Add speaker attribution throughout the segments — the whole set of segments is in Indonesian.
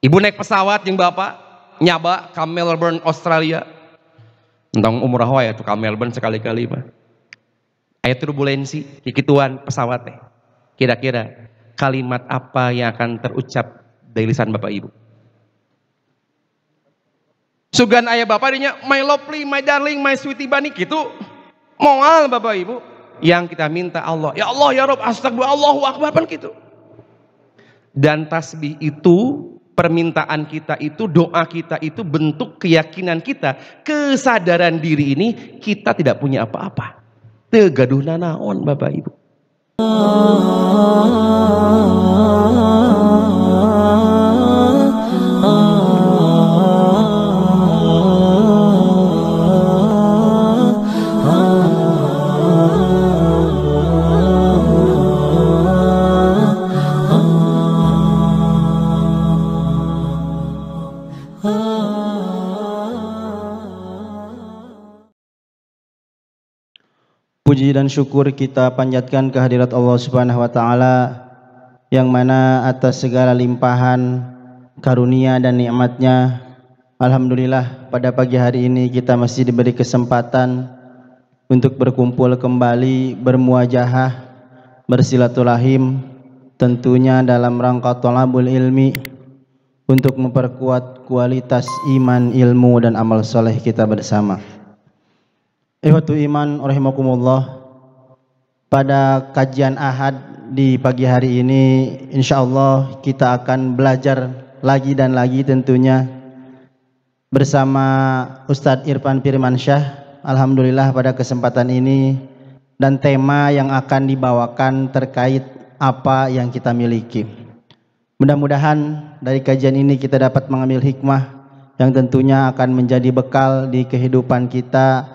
Speaker 1: Ibu naik pesawat yang bapak nyaba ke Melbourne Australia, tentang umrah wae tuh ke Melbourne sekali-kali mah aya turbulensi kikituan pesawat teh. Kira-kira kalimat apa yang akan terucap dari lisan bapak ibu? Sugan ayah bapak dinya my lovely, my darling, my sweetie bunny gitu. Moal bapak ibu. Yang kita minta Allah, ya Allah ya Rob, astagfirullah, Allahu akbar kan gitu. Dan tasbih itu, permintaan kita itu, doa kita itu bentuk keyakinan kita, kesadaran diri ini kita tidak punya apa-apa. Teu gaduhna naon bapak ibu.
Speaker 2: Puji dan syukur kita panjatkan kehadirat Allah Subhanahu wa taala yang mana atas segala limpahan karunia dan nikmatnya, alhamdulillah pada pagi hari ini kita masih diberi kesempatan untuk berkumpul kembali, bermuajahah, bersilaturahim, tentunya dalam rangka thalabul ilmi, untuk memperkuat kualitas iman, ilmu dan amal soleh kita bersama. Ikhwatu iman rahimakumullah, pada kajian Ahad di pagi hari ini insyaallah kita akan belajar lagi dan lagi tentunya bersama Ustadz Irfan Firmansyah. Alhamdulillah pada kesempatan ini, dan tema yang akan dibawakan terkait apa yang kita miliki. Mudah-mudahan dari kajian ini kita dapat mengambil hikmah yang tentunya akan menjadi bekal di kehidupan kita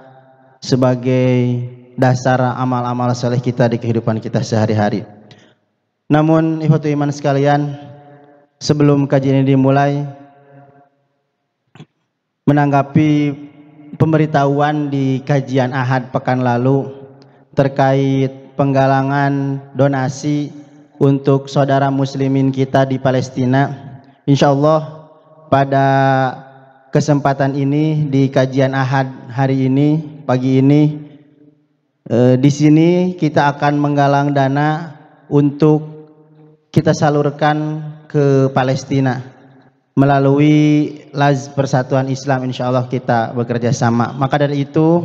Speaker 2: sebagai dasar amal-amal saleh kita di kehidupan kita sehari-hari. Namun ikhwatu iman sekalian, sebelum kajian ini dimulai, menanggapi pemberitahuan di kajian Ahad pekan lalu terkait penggalangan donasi untuk saudara muslimin kita di Palestina, insyaallah pada kesempatan ini di kajian Ahad hari ini, pagi ini, di sini kita akan menggalang dana untuk kita salurkan ke Palestina melalui Laz Persatuan Islam. Insyaallah kita bekerja sama. Maka dari itu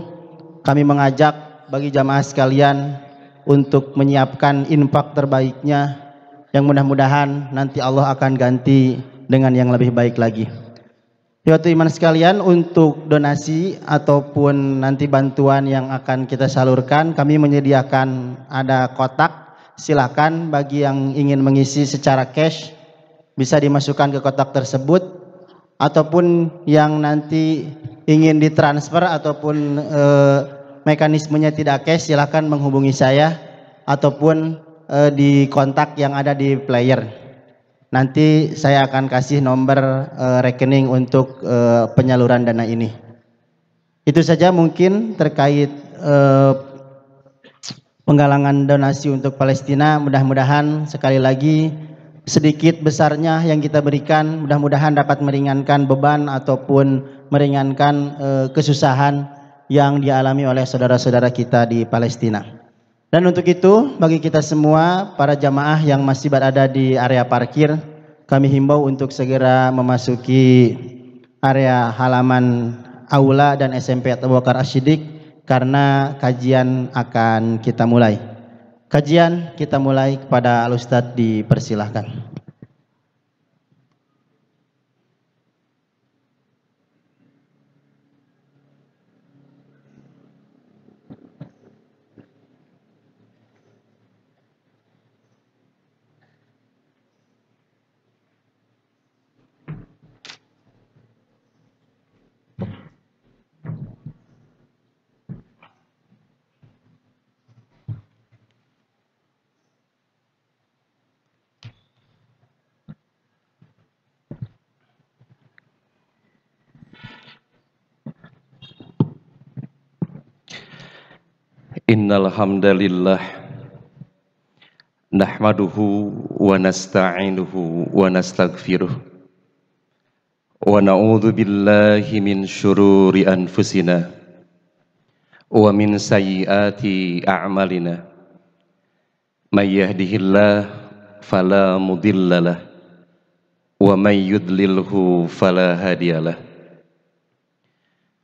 Speaker 2: kami mengajak bagi jamaah sekalian untuk menyiapkan infak terbaiknya, yang mudah-mudahan nanti Allah akan ganti dengan yang lebih baik lagi. Ikhwatu iman sekalian, untuk donasi ataupun nanti bantuan yang akan kita salurkan, kami menyediakan ada kotak. Silakan bagi yang ingin mengisi secara cash bisa dimasukkan ke kotak tersebut, ataupun yang nanti ingin ditransfer ataupun mekanismenya tidak cash, silakan menghubungi saya ataupun di kontak yang ada di player. Nanti saya akan kasih nomor rekening untuk penyaluran dana ini. Itu saja mungkin terkait penggalangan donasi untuk Palestina. Mudah-mudahan sekali lagi sedikit besarnya yang kita berikan mudah-mudahan dapat meringankan beban ataupun meringankan kesusahan yang dialami oleh saudara-saudara kita di Palestina. Dan untuk itu, bagi kita semua para jamaah yang masih berada di area parkir, kami himbau untuk segera memasuki area halaman aula dan SMP Abu Bakar As-Siddiq karena kajian akan kita mulai. Kajian kita mulai, kepada Al-Ustadz dipersilahkan.
Speaker 1: Innal hamdalillah nahmaduhu wa nasta'inuhu wa nastaghfiruh wa na'udzu billahi min syururi anfusina wa min sayyiati a'malina may yahdihillahu fala mudhillalah wa may yudlilhu fala hadiyalah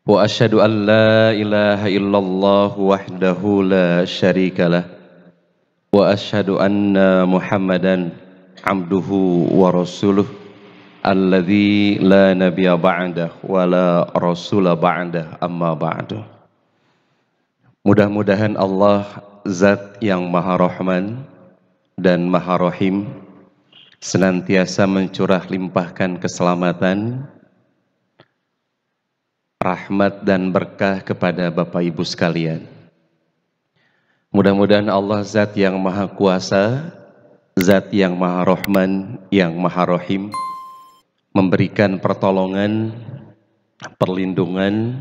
Speaker 1: wa asyhadu an la ilaha illallah wahdahu la syarikalah wa asyhadu anna Muhammadan abduhu wa rasuluh alladzi la nabiyya ba'dah wa la rasula ba'dah amma ba'du. Mudah-mudahan Allah Zat yang Maha Rahman dan Maha Rahim senantiasa mencurah limpahkan keselamatan, rahmat dan berkah kepada Bapak Ibu sekalian. Mudah-mudahan Allah Zat yang Maha Kuasa, Zat yang Maha Rahman, yang Maha Rahim memberikan pertolongan, perlindungan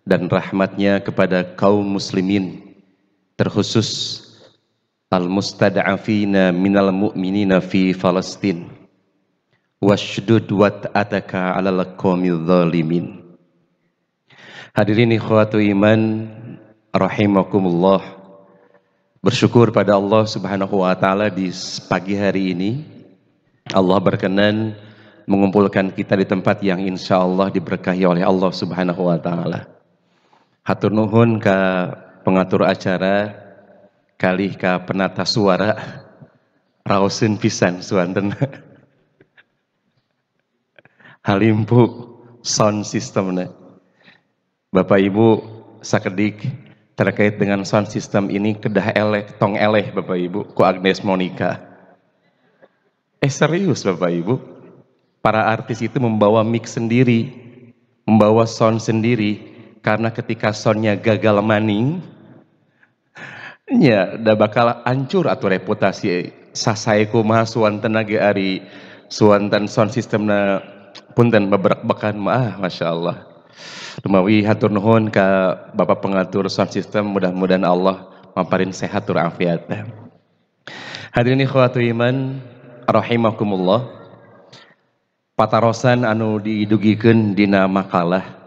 Speaker 1: dan rahmatnya kepada kaum muslimin, terkhusus al-mustad'afina minal mu'minina fi Palestin washdud wat'ataka 'alal qaumil zalimin. Hadirin ikhwatu iman rahimakumullah, bersyukur pada Allah Subhanahu wa taala di pagi hari ini Allah berkenan mengumpulkan kita di tempat yang insya Allah diberkahi oleh Allah Subhanahu wa taala. Hatur nuhun ka pengatur acara, kalih ka penata suara, raoseun pisan suanten halimpu sound systemna. Bapak Ibu sakedik terkait dengan sound system ini kedah eleh tong eleh Bapak Ibu ku Agnes Monica. Serius Bapak Ibu, para artis itu membawa mic sendiri, membawa sound sendiri, karena ketika soundnya gagal maning ya udah bakal hancur atau reputasi sasae kumaha suanten ge ari suanten sound systemna punten babrak-bakan mah Masya Allah. Dumawi hatur nuhun ka Bapak pengatur sound system, mudah-mudahan Allah mamparin sehat tur afiat. Hadirin ikhwatu iman rahimakumullah, patarosan anu didugikeun dina makalah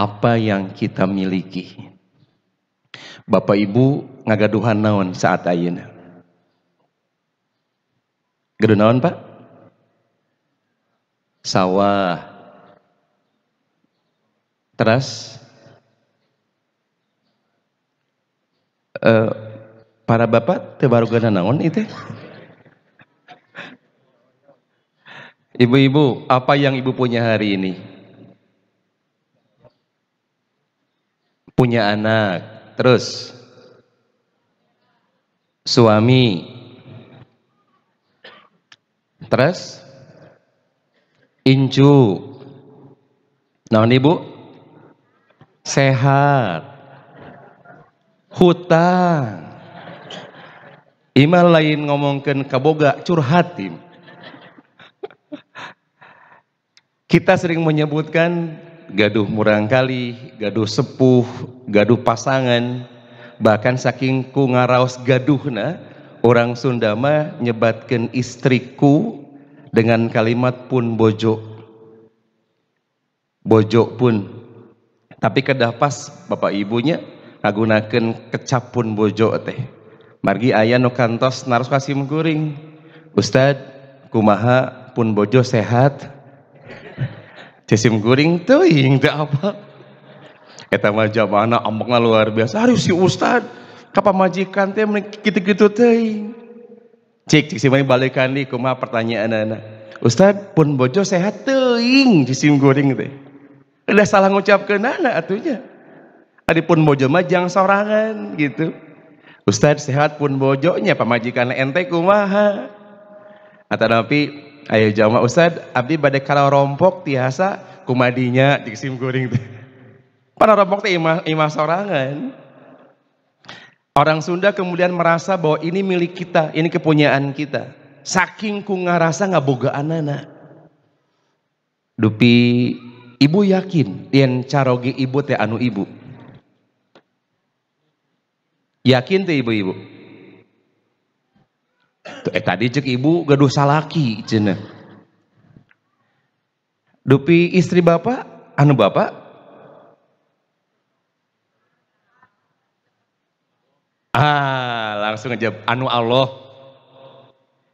Speaker 1: apa yang kita miliki. Bapak Ibu ngagaduhan naon saat ayeuna? Gaduh naon Pak? Sawah. Terus para bapak teu barugana naon itu? Ibu-ibu, apa yang ibu punya hari ini? Punya anak, terus suami, terus incu, naon ibu? Sehat, hutang, imal lain ngomongkeun kaboga curhat tim. Kita sering menyebutkan gaduh murang kali, gaduh sepuh, gaduh pasangan, bahkan saking ku ngaraos gaduhna, orang Sunda mah nyebatkeun istriku dengan kalimat pun bojo. Bojo pun. Tapi kedah pas Bapak Ibunya ngagunakeun kecap pun bojo teh. Margi aya nu kantos naros kasim kuring. Ustad, kumaha pun bojo sehat? Cesim guring teuing teu apa. Eta mah jamaahna ambekna luar biasa. Ari si Ustad ka pamajikan teh kitu-kitu teuing. Cik si mani balikan deui kumaha pertanyaanna. Ustad pun bojo sehat teuing cesim guring teh. Udah salah ngucapkeunana atunya. Ari pun bojo mah jang sorangan gitu. Ustad sehat pun bojonya pamajikan ente kumaha. Atanapi ayo jamaah Ustad, abdi bade kararompok tiasa kumadinya diksim goreng teh. Kararompok teh imah sorangan. Orang Sunda kemudian merasa bahwa ini milik kita, ini kepunyaan kita. Saking ku ngarasa ngabogaanana. Dupi ibu yakin yen caroge ibu teh anu ibu. Yakin teh ibu-ibu? Tadi cek ibu gaduh salaki cenah. Dupi istri bapak, anu bapak, langsung aja anu Allah.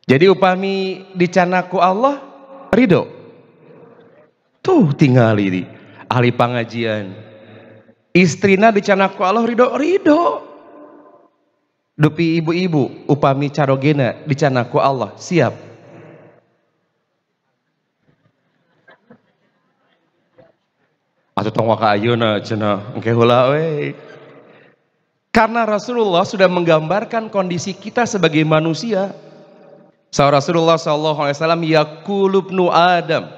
Speaker 1: Jadi upami dicanaku Allah, ridho. Tuh tinggal ini ahli pengajian. Istrina dicanaku Allah, ridho, ridho. Dupi ibu-ibu, upami carogena dicanaku Allah, siap. Atau tong waka ayeuna cenah engke heula we. Karena Rasulullah sudah menggambarkan kondisi kita sebagai manusia. Rasulullah SAW, yaqulu ibnu Adam,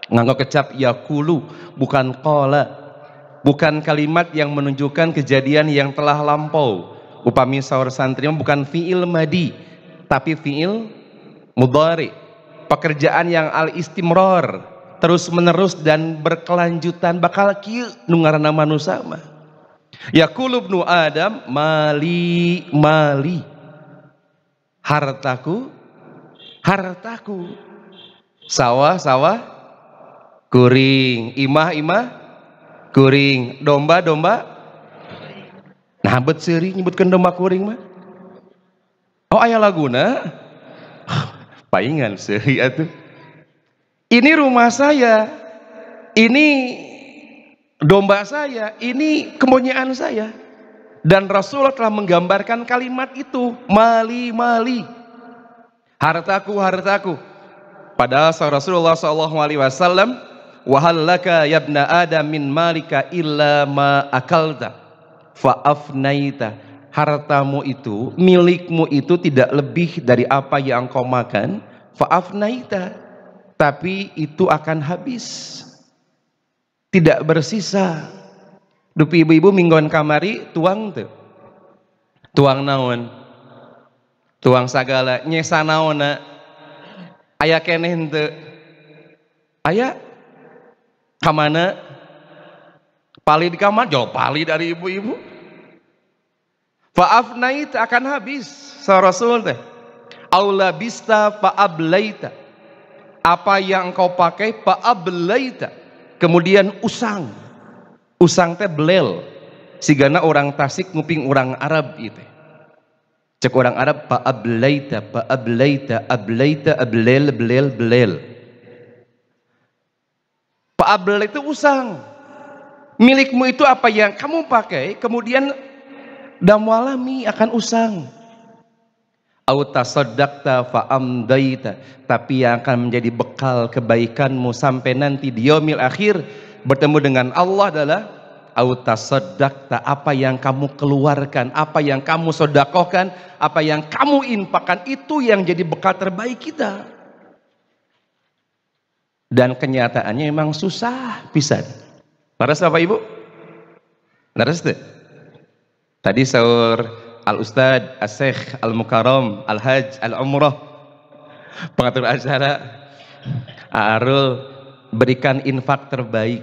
Speaker 1: nganggo kecap yaqulu, bukan qala, bukan kalimat yang menunjukkan kejadian yang telah lampau. Upami saur santri bukan fiil madi, tapi fiil mudhari, pekerjaan yang al istimrar, terus menerus dan berkelanjutan, bakal kieu nu ngaranna manusia mah. Yaqulu ibnu Adam, mali mali, hartaku hartaku, sawah sawah kuring, imah imah kuring, domba domba. Nah bet seuri nyebutkeun domba kuring mah. Oh aya laguna. Paingan seuri atuh. Ini rumah saya, ini domba saya, ini kepunyaan saya. Dan Rasulullah telah menggambarkan kalimat itu, mali mali, hartaku hartaku. Padahal Rasulullah SAW, wahal laka yabna adam min malika illa ma akalta fa'afnaita. Hartamu itu, milikmu itu tidak lebih dari apa yang engkau makan, fa'afnaita, tapi itu akan habis, tidak bersisa. Dupi ibu-ibu mingguan kamari tuang tuh, tuang naon, tuang sagala nyesa naona, aya keneh henteu, aya kamana, pali di kamar, jauh pali dari ibu-ibu. Fa'afnait akan habis, Rasul teh. Aula bista fa'ablaita, apa yang engkau pakai fa'ablaita, kemudian usang. Usang teh belel, sigana orang Tasik nguping orang Arab itu. Cek orang Arab fa'ablaita fa'ablaita ablaita ablel belel belel. Fa'ablaita itu usang. Milikmu itu apa yang kamu pakai, kemudian damwalami akan usang. Au tasaddaqta fa'amdaita, tapi yang akan menjadi bekal kebaikanmu sampai nanti di yaumil akhir bertemu dengan Allah adalah au tasaddaqta, apa yang kamu keluarkan, apa yang kamu sedekahkan, apa yang kamu infakkan, itu yang jadi bekal terbaik kita. Dan kenyataannya memang susah pisan. Laras Bapak Ibu? Laras tuh? Tadi sahur Al-Ustad, As-Syekh, Al-Mukarram, Al-Hajj, Al-Umrah, pengatur acara Arul, berikan infak terbaik.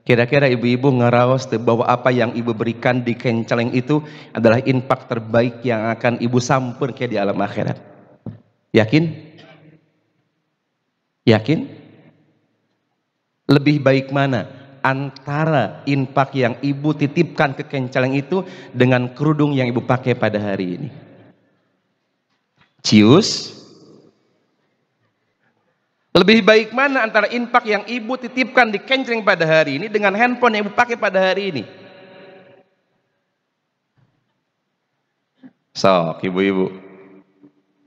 Speaker 1: Kira-kira ibu-ibu ngaraos bahwa apa yang ibu berikan di kenceleng itu adalah infak terbaik yang akan ibu samper ke di alam akhirat. Yakin? Yakin? Lebih baik mana antara infak yang ibu titipkan ke kenceleng itu dengan kerudung yang ibu pakai pada hari ini? Cius? Lebih baik mana antara infak yang ibu titipkan di kenceleng pada hari ini dengan handphone yang ibu pakai pada hari ini? Sok ibu-ibu,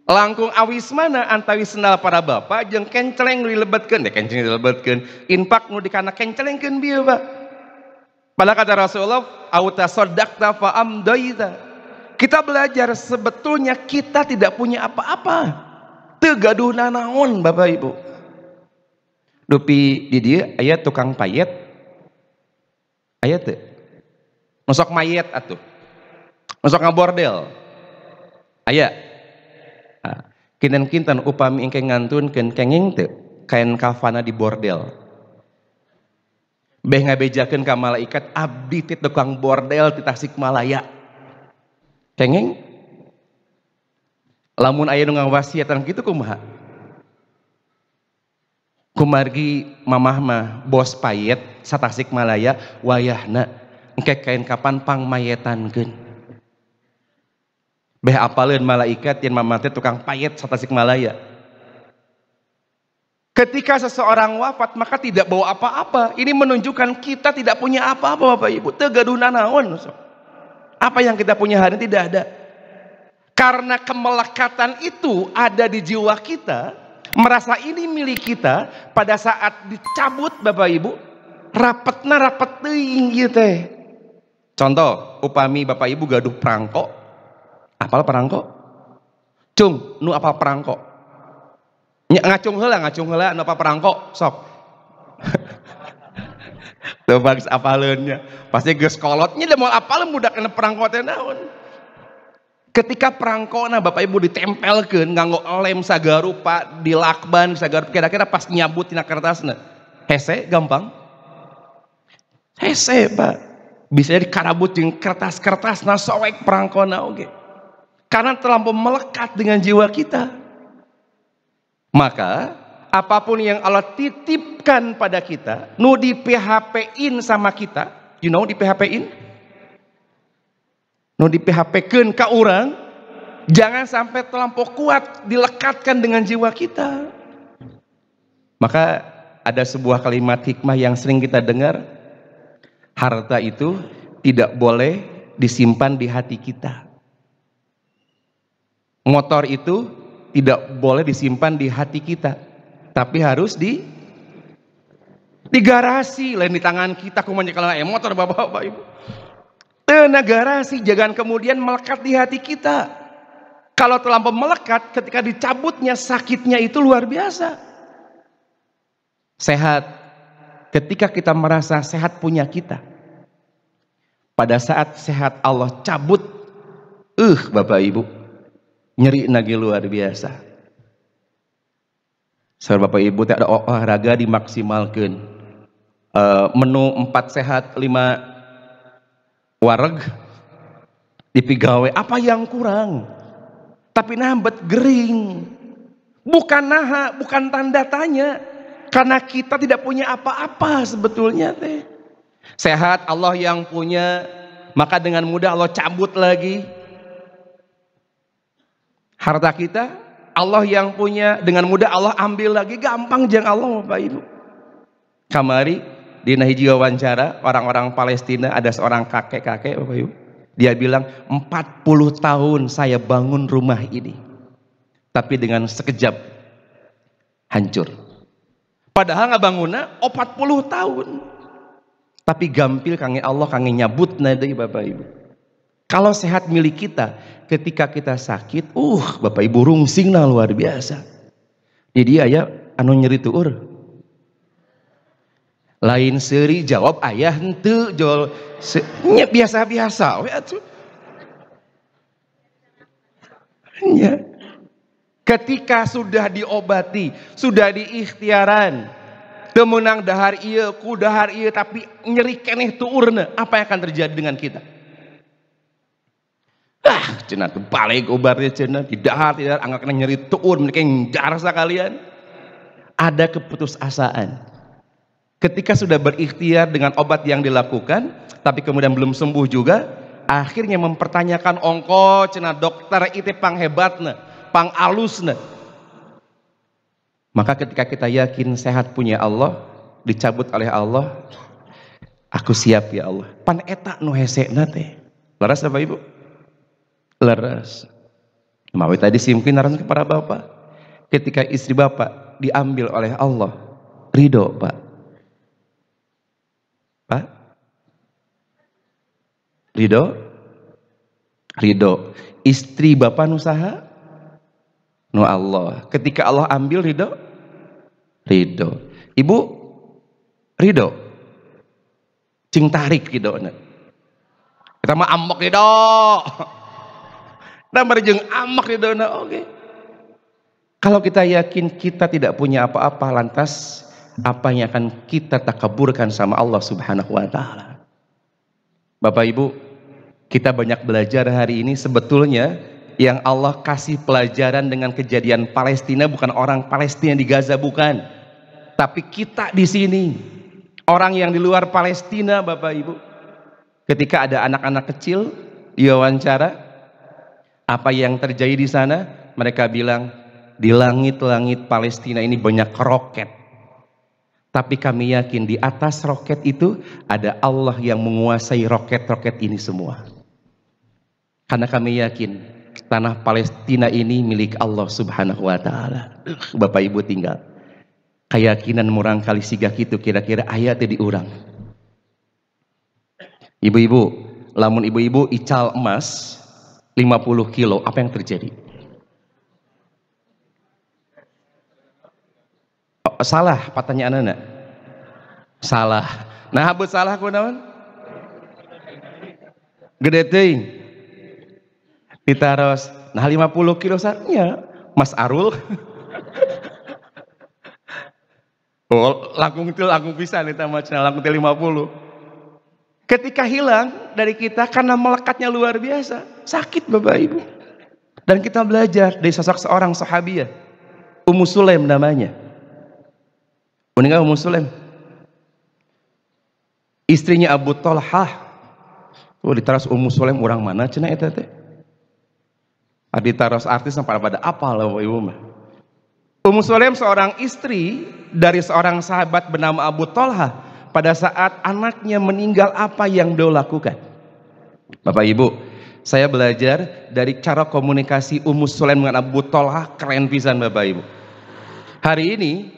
Speaker 1: langkung awis mana antawis sendal para bapak jeung kenceleng nu dilebetkeun, kenceleng dilebetkeun, infak nu dikana kencelengkeun bieu Pak. Pada kata Rasulullah, au tasaddaqta fa amdaita. Kita belajar sebetulnya kita tidak punya apa-apa. Teu gaduhna naon Bapak Ibu. Dupi di dieu aya tukang payet. Aya teu? Nusok mayet atuh. Nusok ngabordel. Aya. Kinten-kinten upami engke ngantunkeun kenging teu kain kafana di bordel. Beh ngabejakeun ka malaikat, abdi ti tukang bordel ti Tasikmalaya. Kenging lamun aya nu ngawasiatan kitu kumaha? kumargi mamah mah bos payet satasik Malaya wayahna engke kain kapan pang mayetankeun beh apaleun malaikat yen mamah teh tukang payet satasik Malaya. Ketika seseorang wafat maka tidak bawa apa-apa. Ini menunjukkan kita tidak punya apa-apa Bapak Ibu. Teu gaduh nanaon. Apa yang kita punya hari ini tidak ada. Karena kemelekatan itu ada di jiwa kita, merasa ini milik kita, pada saat dicabut Bapak Ibu, rapetna rapet teuing ieu teh. Contoh, upami Bapak Ibu gaduh perangko. Apal perangko? Cung, nu apal perangko? Ngacung heula nu apal perangko sok. Tuh bagus apaleunnya. Pasti geus kolotnya da moal apal budak kana perangko teh naon. Ketika perangkona Bapak Ibu ditempelkeun nganggo lem sagarupa dilakban sagarupa kira-kira pas nyabut tina kertasna. Hese gampang. Hese Pak. Bisa dikarabut jeung kertas-kertasna soek perangkona oge. Karena terlampau melekat dengan jiwa kita. Maka apapun yang Allah titipkan pada kita, nu di PHP-in sama kita, you know di PHP-in? Nu di PHP-keun ka urang, jangan sampai terlampau kuat dilekatkan dengan jiwa kita. Maka ada sebuah kalimat hikmah yang sering kita dengar, harta itu tidak boleh disimpan di hati kita. Motor itu tidak boleh disimpan di hati kita, tapi harus di garasi, lain di tangan kita. Kumaha kalau motor Bapak Ibu. Teu garasi, jangan kemudian melekat di hati kita. Kalau terlampau melekat, ketika dicabutnya sakitnya itu luar biasa. Sehat, ketika kita merasa sehat punya kita. Pada saat sehat Allah cabut, Bapak Ibu, nyeri nagi luar biasa. Saudara Bapak Ibu ada olahraga dimaksimalkan. Menu 4 sehat 5 wareg dipigawe. Apa yang kurang? Tapi nambet gering. Bukan naha, bukan tanda tanya. Karena kita tidak punya apa-apa sebetulnya teh. Sehat Allah yang punya, maka dengan mudah Allah cabut lagi. Harta kita Allah yang punya, dengan mudah Allah ambil lagi, gampang jang Allah Bapak Ibu. Kamari di hiji wawancara orang-orang Palestina, ada seorang kakek-kakek Bapak Ibu. Dia bilang 40 tahun saya bangun rumah ini, tapi dengan sekejap hancur. Padahal ngabangunna 40 tahun, tapi gampil kange Allah kange nyabut deui Bapak Ibu. Kalau sehat milik kita, ketika kita sakit, Bapak Ibu rungsingna luar biasa. Jadi aya anu nyeri tuur. Lain seuri jawab ayah henteu, jol nya biasa-biasa we atuh. Nya. Ketika sudah diobati, sudah diikhtiaran, teu meunang dahar ieu ku dahar ieu tapi nyeri keneh tuurna, apa yang akan terjadi dengan kita? Cenah teu balik obatnya cenah tidak angga kena nyeri tuur mending jar sakalian. Ada keputusasaan. Ketika sudah berikhtiar dengan obat yang dilakukan, tapi kemudian belum sembuh juga, akhirnya mempertanyakan ongko cenah dokter itu pang hebatna, pang alusna. Maka ketika kita yakin sehat punya Allah, dicabut oleh Allah, aku siap ya Allah. Pan eta nu hesekna teh. Laras Bapak Ibu? Leres. Mawi tadi simkin naran kepada Bapak. Ketika istri Bapak diambil oleh Allah, ridho Pak. Pak? Ridho? Ridho. Istri Bapak nusaha? Nu Allah. Ketika Allah ambil ridho? Ridho. Ibu? Ridho? Cing tarik ridho. Kita mah ambek ridho. Nah merjeng amak di dona oke. Kalau kita yakin kita tidak punya apa-apa, lantas apa yang akan kita takaburkan sama Allah Subhanahu wa taala? Bapak Ibu, kita banyak belajar hari ini. Sebetulnya yang Allah kasih pelajaran dengan kejadian Palestina bukan orang Palestina di Gaza, bukan, Tapi kita di sini, orang yang di luar Palestina, Bapak Ibu, ketika ada anak-anak kecil diwawancara, apa yang terjadi di sana? Mereka bilang, di langit-langit Palestina ini banyak roket. Tapi kami yakin di atas roket itu ada Allah yang menguasai roket-roket ini semua. Karena kami yakin tanah Palestina ini milik Allah Subhanahu wa Ta'ala. Bapak Ibu tinggal keyakinan murang kali sigah gitu kira-kira ayatnya diurang. Ibu-ibu, lamun ibu-ibu ical emas 50 kilo, apa yang terjadi? Oh, salah pertanyaan anak. Salah. Nah, habut salah kunaon? Gede teuing. Ditaros. Nah, 50 kilo sarnya Mas Arul. Oh, langkung pisan eta mah langkung 50. Ketika hilang dari kita karena melekatnya luar biasa, sakit Bapak Ibu. Dan kita belajar dari sosok seorang sahabiah, Ummu Sulaim namanya. Meninggal Ummu Sulaim. Istrinya Abu Thalhah. Oh, ditaros Ummu Sulaim urang mana cenah eta teh? Ditaros artis sampai pada apal Bapak Ibu mah. Ummu Sulaim seorang istri dari seorang sahabat bernama Abu Thalhah. Pada saat anaknya meninggal, apa yang beliau lakukan? Bapak Ibu, saya belajar dari cara komunikasi Ummu Sulaim dengan Abu Thalhah, keren pisan Bapak Ibu. Hari ini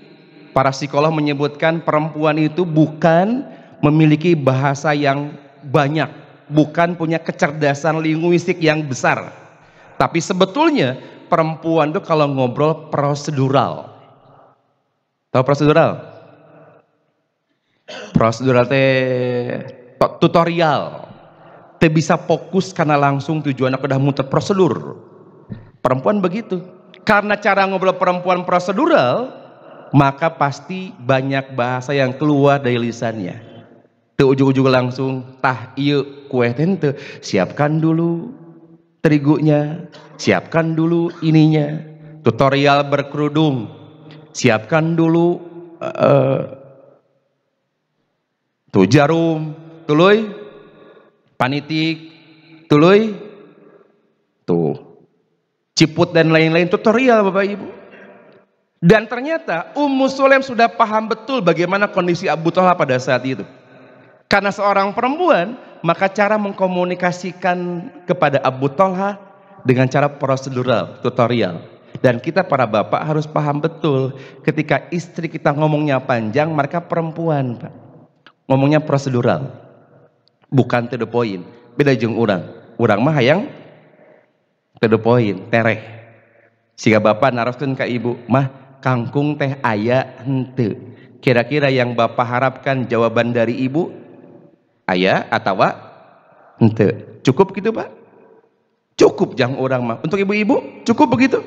Speaker 1: para psikolog menyebutkan perempuan itu bukan memiliki bahasa yang banyak, bukan punya kecerdasan linguistik yang besar, tapi sebetulnya perempuan itu kalau ngobrol prosedural. Tahu prosedural? Prosedural teh tutorial. Teh bisa fokus karena langsung tujuannya udah muter prosedur. Perempuan begitu. Karena cara ngobrol perempuan prosedural, maka pasti banyak bahasa yang keluar dari lisannya. Teu ujug-ujug langsung tah ieu kue teh siapkan dulu terigunya, siapkan dulu ininya, tutorial berkerudung, siapkan dulu tuh jarum, tuluy, panitik, tuluy, tuh ciput dan lain-lain, tutorial Bapak Ibu. Dan ternyata Ummu Sulaim sudah paham betul bagaimana kondisi Abu Thalhah pada saat itu. Karena seorang perempuan, maka cara mengkomunikasikan kepada Abu Thalhah dengan cara prosedural, tutorial. Dan kita para bapak harus paham betul, ketika istri kita ngomongnya panjang, mereka perempuan, Pak. Ngomongnya prosedural, bukan to the point. Beda jeung urang. Urang mah hayang to the point, tereh. Siga bapak naroskeun ka ibu, mah kangkung teh aya henteu. Kira-kira yang bapak harapkan jawaban dari ibu aya atau henteu. Cukup gitu Pak? Cukup jang orang mah. Untuk ibu-ibu cukup begitu?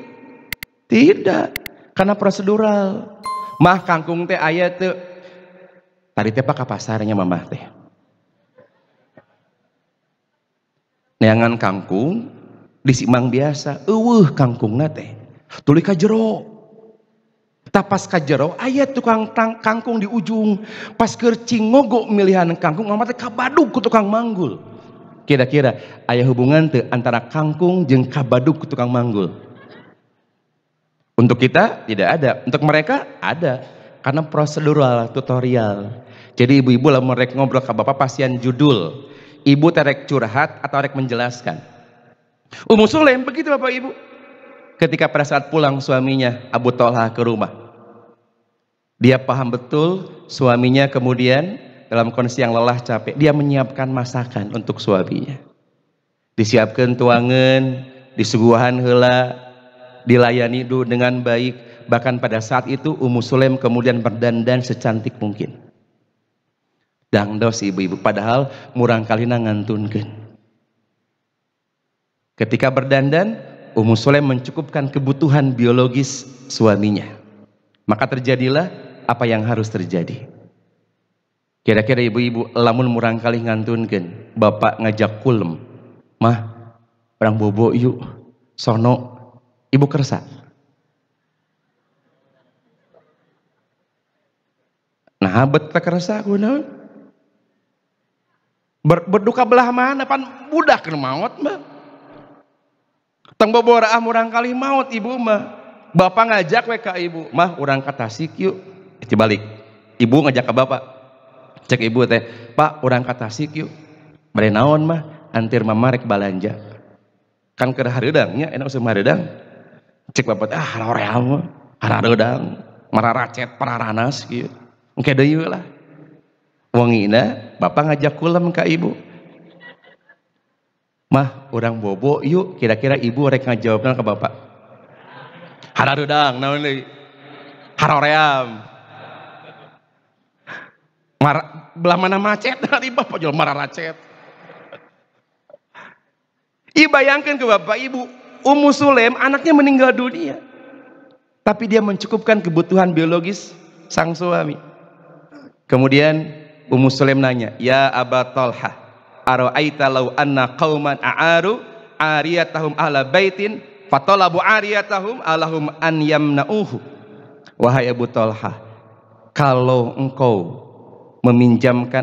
Speaker 1: Tidak, karena prosedural. Mah kangkung teh aya teu. Tadi teh Pak ka pasarnya mamah teh. Neangan kangkung disimang biasa. Eueuh kangkungna teh. Tuluy ka jero. Tapas ka jero aya tukang kangkung di ujung. Pas kercing ngogo milihan kangkung mama teh kabadug ku tukang manggul. Kira-kira aya hubungan teu antara kangkung jeung kabadug ku tukang manggul? Untuk kita tidak ada, untuk mereka ada. Karena prosedural, tutorial. Jadi ibu-ibu lah mereka ngobrol ke bapak pasien judul. Ibu terek curhat atau rek menjelaskan. Ummu Sulaim begitu Bapak Ibu. Ketika pada saat pulang suaminya Abu Thalhah ke rumah, dia paham betul suaminya kemudian dalam kondisi yang lelah capek, dia menyiapkan masakan untuk suaminya. Disiapkan tuangan, disuguhan heula, dilayani dulu dengan baik. Bahkan pada saat itu Ummu Sulaim kemudian berdandan secantik mungkin. Dangdos ibu-ibu, padahal murang kalina ngantunkeun. Ketika berdandan, Ummu Sulaim mencukupkan kebutuhan biologis suaminya. Maka terjadilah apa yang harus terjadi. Kira-kira ibu-ibu lamun murang kali ngantunkeun, bapak ngajak kulem, mah orang bobo yuk, sono, ibu kersa. bet tak kerasa aku naon. Berduka belah mana pan budak kena maut mah. Tang boboraah urang kali maut ibu mah. Bapak ngajak we ka ibu, mah urang ka Tasik yuk. Balik. Ibu ngajak ke bapak. Cek ibu teh, "Pak, urang ka Tasik yuk." Mere naon mah? Antir mama rek balanja. Kan keur hareudangnya, enak usah hareudang. Cek bapak, hoream mah, hareudang, mararacet pararanas kieu. Engke deui lah. Wongina bapak ngajak kulem ka ibu. Mah, urang bobo yuk, kira-kira ibu rek ngajawabna ke bapak. Hareudang naon deui? Haroream. Belah mana macet dari bapak jual mararacet. Bayangkan ke bapak ibu, Ummu Sulaim anaknya meninggal dunia, tapi dia mencukupkan kebutuhan biologis sang suami. Kemudian Ummu Sulaim nanya, "Ya Aba Talha, ara'aita law anna qauman a'aru ariyatahum ala baitin fatalabu ariyatahum alahum an yamna'uhu." Wahai Abu Talha, kalau engkau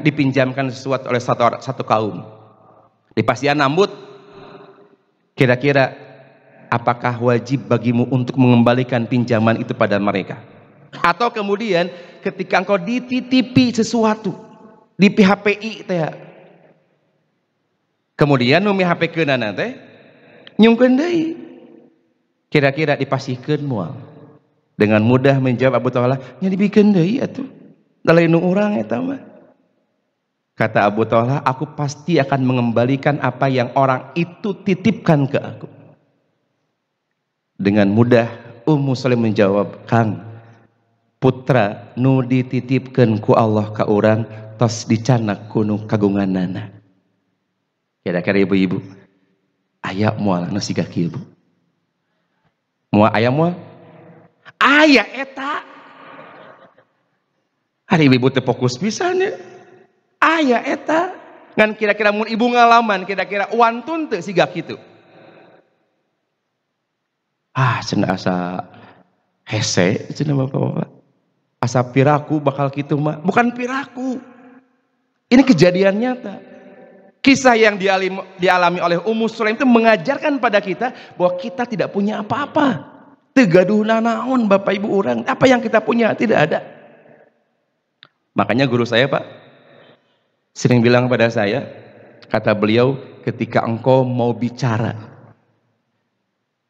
Speaker 1: dipinjamkan sesuatu oleh satu kaum, dipastian nambut, kira-kira apakah wajib bagimu untuk mengembalikan pinjaman itu pada mereka? Atau kemudian ketika engkau dititipi sesuatu di PHPI teh, kemudian numi HP keunana teh nyungkeun deui, kira-kira dipasihkeun moal? Dengan mudah menjawab Abu Talha, nya dibikeun deui atuh, da lain nu urang eta mah. Kata Abu Talha, aku pasti akan mengembalikan apa yang orang itu titipkan ke aku. Dengan mudah Ummu Sulaim menjawab, "Kang, putra nu dititipkan ku Allah ka urang tos dicanak kuno kagunganana." Kira-kira ibu-ibu aya moal anu siga kieu, Bu? Moal aya moal? Aya eta. Hari ibu teh fokus pisan ya. Aya eta. Ngan kira-kira mun ibu ngalaman kira-kira wantun teu siga kitu. Cenah asa hese cenah bapak-bapak. Asa piraku bakal kitu mah. Bukan piraku. Ini kejadian nyata. Kisah yang dialami oleh Ummu Sulaim itu mengajarkan pada kita bahwa kita tidak punya apa-apa. Teu gaduh nanaon bapak ibu orang. Apa yang kita punya tidak ada. Makanya guru saya Pak sering bilang pada saya, kata beliau, ketika engkau mau bicara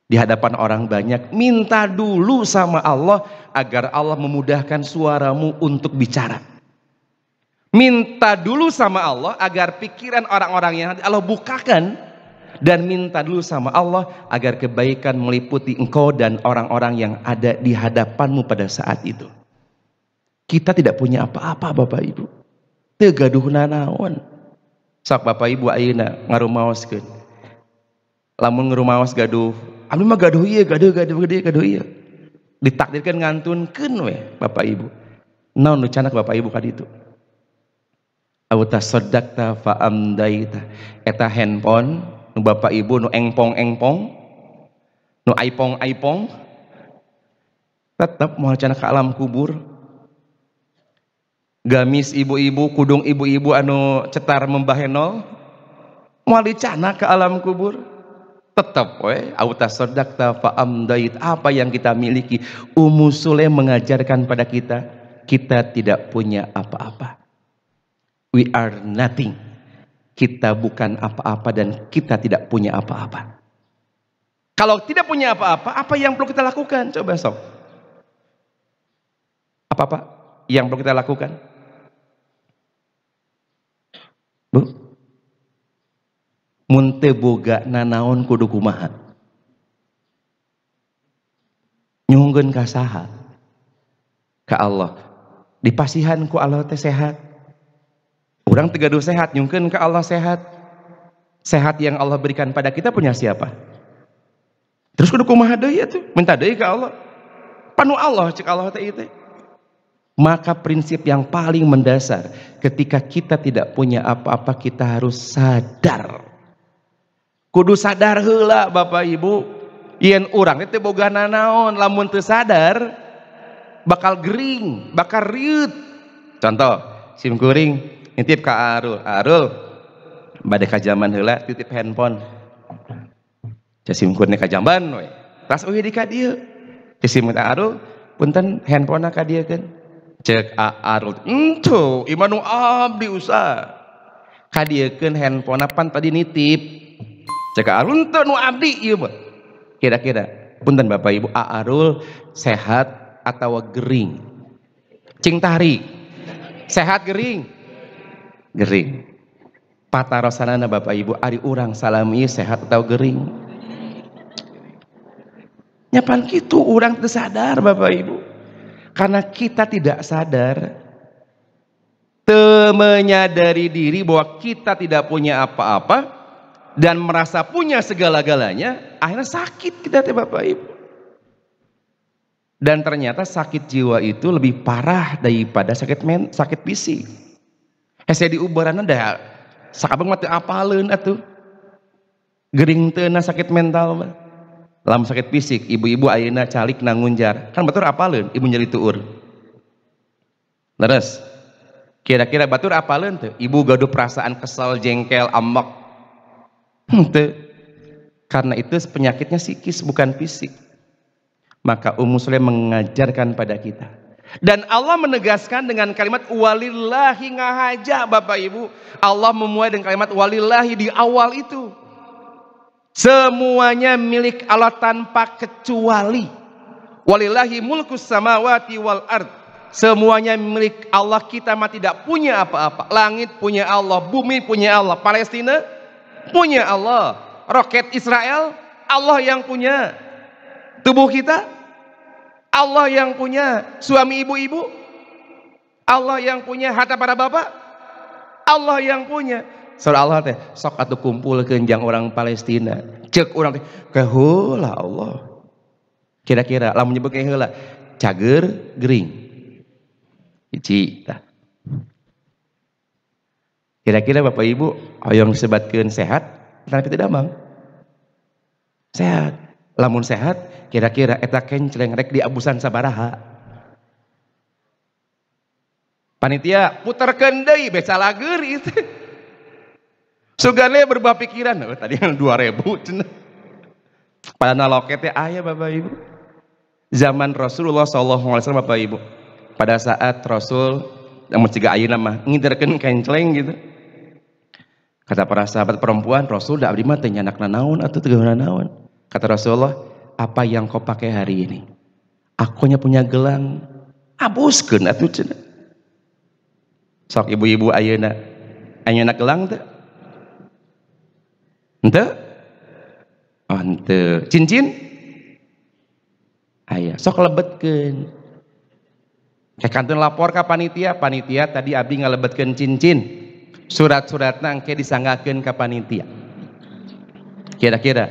Speaker 1: di hadapan orang banyak, minta dulu sama Allah agar Allah memudahkan suaramu untuk bicara. Minta dulu sama Allah agar pikiran orang-orang yang Allah bukakan, dan minta dulu sama Allah agar kebaikan meliputi engkau dan orang-orang yang ada di hadapanmu pada saat itu. Kita tidak punya apa-apa Bapak Ibu. Teu gaduh nanaon. Sok Bapak Ibu ayeuna ngarumaoskeun. Lamun ngarumaos gaduh, abdi mah gaduh ieu, gaduh ieu. Ditakdirkeun ngantunkeun we Bapak Ibu. Naon nu canak Bapak Ibu ka ditu? Au tasaddaqta fa amdaita. Eta handphone nu Bapak Ibu nu engpong-engpong, nu aipong-aipong, tetep moal canak ka alam kubur. Gamis ibu-ibu, kudung ibu-ibu anu cetar membahenol moal dicanak ke alam kubur. Tetap we auta sadaqta fa amdait, apa yang kita miliki. Ummu Sulaim mengajarkan pada kita, kita tidak punya apa-apa. We are nothing. Kita bukan apa-apa dan kita tidak punya apa-apa. Kalau tidak punya apa-apa, apa yang perlu kita lakukan? Coba sob. Apa-apa yang perlu kita lakukan? Bu, mun teu boga nanaon kudu kumaha? Nyuhungkeun ka saha? Ka Allah. Dipasihan ku Allah teh sehat. Urang teu gaduh sehat, nyuhungkeun ka Allah sehat. Sehat yang Allah berikan pada kita punya siapa? Terus kudu kumaha deui atuh? Minta deui ka Allah. Panu Allah cek Allah teh ieu teh. Maka prinsip yang paling mendasar, ketika kita tidak punya apa-apa, kita harus sadar. Kudu sadar heula Bapak Ibu. Yen urang teh boga nanaon, lamun teu sadar bakal gering, bakal riut. Contoh, sim kuring nitip ke Arul. Arul bade ka zaman heula titip handphone. Ca sim kuring ka jamban we. Tas euy di ka dieu. Ca sim Arul punten handphone ka dieu kan. Cek Arul, "Entu, iman nu abdi usah." Ka dieu keun handphone pan tadi nitip. Cek Arul, "Ente nu abdi ieu mah." Kira-kira punten Bapak Ibu, Arul sehat atau gering? Cing tarik. Sehat gering? Gering. Patarosanana Bapak Ibu, ari urang salami sehat atau gering? Nyapan kitu urang teu sadar Bapak Ibu. Karena kita tidak sadar, menyadari diri bahwa kita tidak punya apa-apa dan merasa punya segala-galanya, akhirnya sakit kita teh Bapak Ibu. Dan ternyata sakit jiwa itu lebih parah daripada sakit fisik. Hese diubaranna da sakabeng mah teu apaleun atuh. Gering teu na sakit mental mah. Lamun sakit fisik, ibu-ibu ayeuna calik nangunjar. Kan batur apaleun, ibu nyeri tuur. Leres. Kira-kira batur apaleun teu? Ibu gaduh perasaan kesal, jengkel, ambek. Teu. Karena itu penyakitnya psikis bukan fisik. Maka Ummu Sulaim mengajarkan pada kita. Dan Allah menegaskan dengan kalimat walillahi ngahaja Bapak Ibu. Allah memulai dengan kalimat walillahi di awal itu. Semuanya milik Allah tanpa kecuali. Walillahi mulkus samawati wal ard. Semuanya milik Allah, kita mah tidak punya apa-apa. Langit punya Allah, bumi punya Allah, Palestina punya Allah, roket Israel Allah yang punya, tubuh kita Allah yang punya, suami ibu-ibu Allah yang punya, harta para bapak Allah yang punya. Surah Allah teh sok atuh kumpulkeun jang orang Palestina, ceuk urang teh kaheula Allah. Kira-kira lamun nyebutkeun heula cager gering hiji tah. Kira-kira Bapak Ibu hoyong disebatkeun sehat tapi teu damang. Sehat. Lamun sehat kira-kira eta kenceleng rek diabusan sabaraha. Panitia puterkeun deui beca lager itu. Sugane berubah pikiran, tadi yang 2000 cenah. Padahal loketnya aya Bapak Ibu. Zaman Rasulullah SAW Bapak Ibu. Pada saat Rasul yang mencegah ayeuna mah ngiderkeun kenceleng gitu. Kata para sahabat perempuan, Rasul da abdi mah teh nyanakna naon atuh teu naon. Kata Rasulullah, apa yang kau pakai hari ini? Akunya punya gelang, abuskeun atuh cenah. Sok ibu-ibu ayeuna aya gelang teu? Henteu? Oh henteu. Cincin? Aya, sok lebetkeun. Kekantun lapor ka panitia, panitia tadi abdi ngalebetkeun cincin. Surat-suratna engke disanggakeun ka panitia. Kira-kira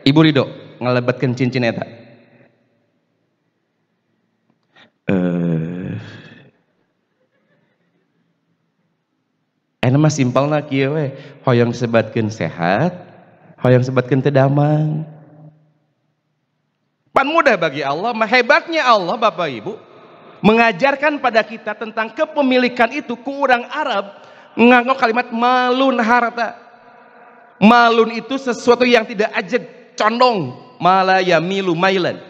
Speaker 1: Ibu Ridho ngalebetkeun cincin eta? Mah simpelna kieu we, hoyong disebatkeun sehat, hoyong disebatkeun teu damang. Pan mudah bagi Allah, mah hebatnya Allah Bapak Ibu mengajarkan pada kita tentang kepemilikan itu ku urang Arab nganggo kalimat malun harta. Malun itu sesuatu yang tidak ajeg, condong, malaya milu mailan.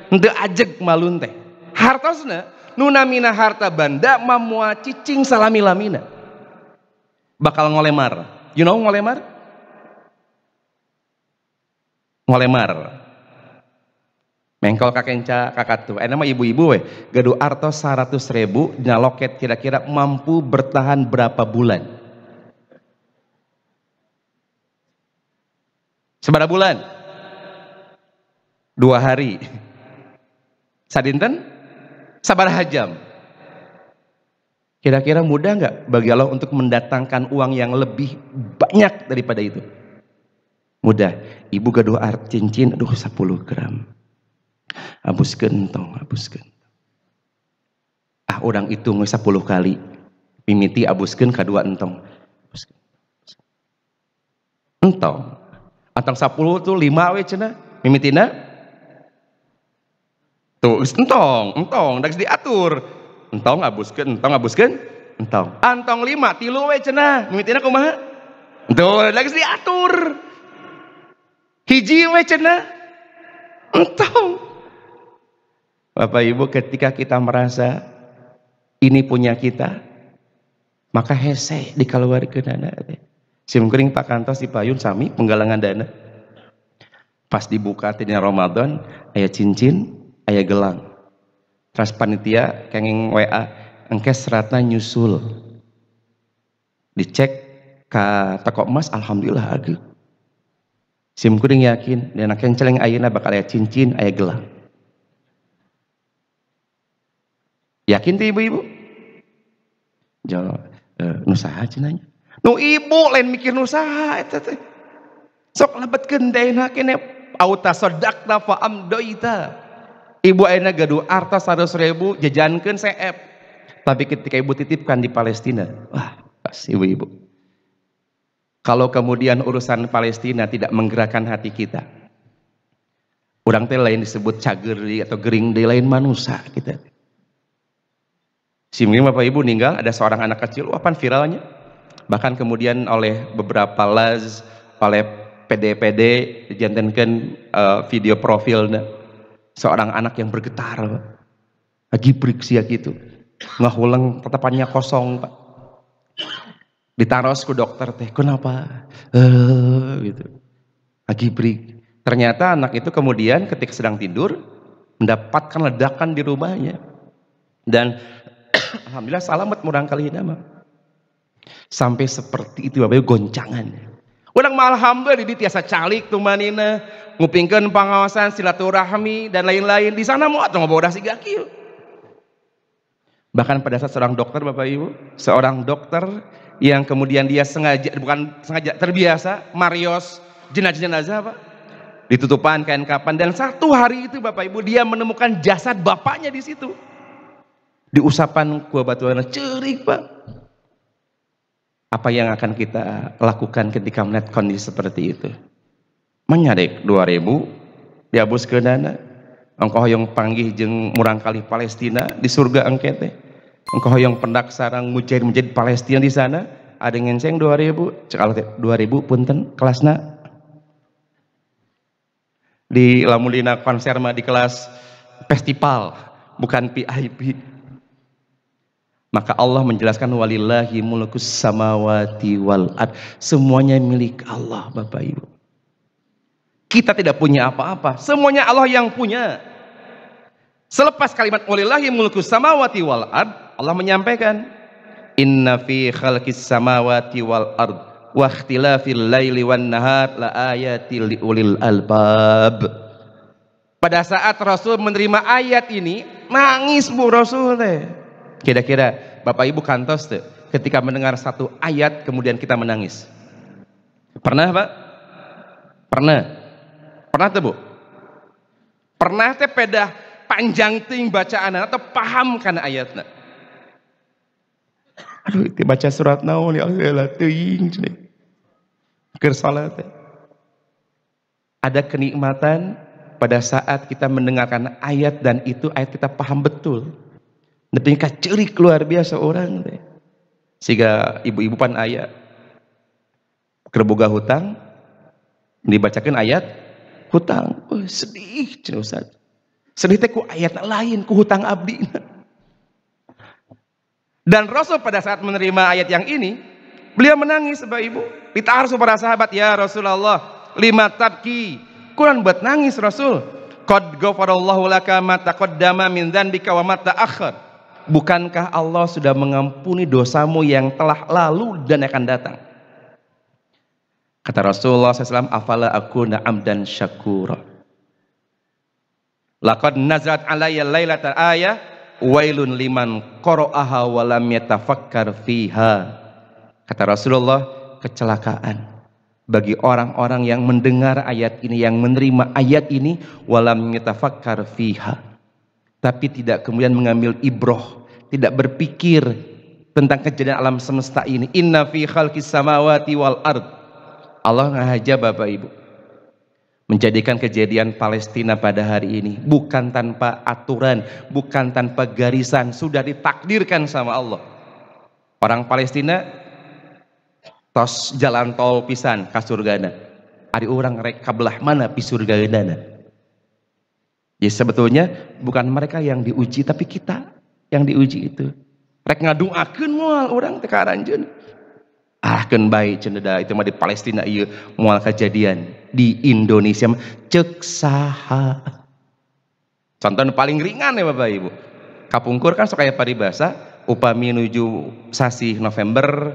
Speaker 1: Henteu ajeg malun teh. Hartosna nu namina harta banda mamua cicing salami-lamina. Bakal ngolemar. You know ngolemar? Ngolemar. Mengkol kakenca kakatu. Nama ibu-ibu we gaduh artos 100.000 dina loket kira-kira mampu bertahan berapa bulan? Sabaraha bulan? 2 hari. Sadinten? Sabaraha jam? Kira-kira mudah nggak bagi Allah untuk mendatangkan uang yang lebih banyak daripada itu? Mudah. Ibu gaduh cincin, aduh 10 gram. Abuskeun entong, abuskeun. Orang hitung 10 kali. Mimiti abuskeun kadua entong. Entong. Antang 10 tuh 5 we cenah. Mimitina? Tuh, entong, dak diatur. Entong abuskeun, entong abuskeun. Antong 5 tilu we cenah mimitina kumaha tuh lagi diatur hiji we cenah entong. Bapak Ibu, ketika kita merasa ini punya kita, maka hese dikeluarkeun dana sim kuring Pak Kantos di payun sami penggalangan dana pas dibuka tina Ramadan aya cincin aya gelang terus panitia kenging WA engke seratna nyusul dicek ka toko emas alhamdulillah ageuk sim kuring yakin dina kenceleng ayeuna bakal aya cincin aya gelang yakin teh ibu-ibu jawab nu saha cenanya nu ibu lain mikir nu saha eta teh sok lebetkeun daena kene auta sadaqna fa amdoita ibu ayeuna gaduh artos 100.000 jajankeun CF tapi ketika ibu titipkan di Palestina wah pas ibu-ibu kalau kemudian urusan Palestina tidak menggerakkan hati kita urang teh lain disebut cager atau gering deui lain manusia kita simring Bapak Ibu ninggal ada seorang anak kecil wapan viralnya bahkan kemudian oleh beberapa laz oleh PD-PD dijantenkan video profilnya seorang anak yang bergetar lagi beriksia gitu ngahulang tatapannya kosong Pak ditaros ku dokter teh kenapa gitu lagi break ternyata anak itu kemudian ketika sedang tidur mendapatkan ledakan di rumahnya dan alhamdulillah selamat murang kali nama sampai seperti itu Bapak goncangan urang mah alhamdulillah di tiasa calik tuh manina ngupingkeun pengawasan silaturahmi dan lain-lain di sana mau atuh ngobodas siga kieu bahkan pada saat seorang dokter Bapak Ibu seorang dokter yang kemudian dia bukan sengaja terbiasa marios jenazah Pak ditutupan kain kapan dan satu hari itu Bapak Ibu dia menemukan jasad bapaknya di situ diusapan ku batuana ceurik Pak apa yang akan kita lakukan ketika melihat kondisi seperti itu menyadek 2.000 dihabuskeun dana engkau hoyong panggih jeung murang kali Palestina di surga engkete engkau hoyong pendak sarang mujahid Palestina di sana ada ngenseng 2.000 cekal 2.000 punten kelasna di lamulina konser mah di kelas festival bukan VIP maka Allah menjelaskan walillahi mulkus samawati wal ard semuanya milik Allah Bapak Ibu kita tidak punya apa-apa semuanya Allah yang punya selepas kalimat walillahi mulkus samawati wal ard Allah menyampaikan inna fi khalqis samawati wal ard wa ikhtilafil laili wan nahar la ayatil liulil albab pada saat Rasul menerima ayat ini nangis Bu Rasul teh kira-kira Bapak Ibu kantos tuh ketika mendengar satu ayat kemudian kita menangis pernah Pak? Pernah tuh Bu? Pernah teh pedah panjang ting bacaan atau paham karena ayatnya aduh itu baca surat naon ya Allah teuing keur salat ada kenikmatan pada saat kita mendengarkan ayat dan itu ayat kita paham betul nepi ka ceurik luar biasa orang teh siga ibu-ibu pan aya keur boga hutang dibacakeun ayat hutang sedih cenah Ustaz sedih teh ku ayat lain ku hutang abdi dan Rasul pada saat menerima ayat yang ini beliau menangis Bapak Ibu ditaruh para sahabat ya Rasulullah lima tabki Quran buat nangis Rasul qad ghafarallahu laka ma taqaddama min dzanbika wa ma ta'akhkhar bukankah Allah sudah mengampuni dosamu yang telah lalu dan akan datang kata Rasulullah SAW afala akuna amdan syakura laqad nazalat alayya lailatal ayah wailun liman qara'aha wa lam yatafakkar fiha kata Rasulullah kecelakaan bagi orang-orang yang mendengar ayat ini yang menerima ayat ini wa lam yatafakkar fiha tapi tidak kemudian mengambil ibroh tidak berpikir tentang kejadian alam semesta ini inna fi khalqis samawati wal ard Allah ngahaja Bapak Ibu menjadikan kejadian Palestina pada hari ini bukan tanpa aturan bukan tanpa garisan sudah ditakdirkan sama Allah Orang Palestina tos jalan tol pisan ka surgana. Ari orang rek kabelah mana pi surgana. Ya sebetulnya bukan mereka yang diuji tapi kita yang diuji itu. Rek ngaduakeun moal urang teh ka aranjeun. Keun bae cenah itu mah di Palestina ieu moal kejadian. Di Indonesia mah ceuk saha. Contoh paling ringan ya Bapak Ibu. Kapungkur kan sok aya paribasa upami nuju sasi November,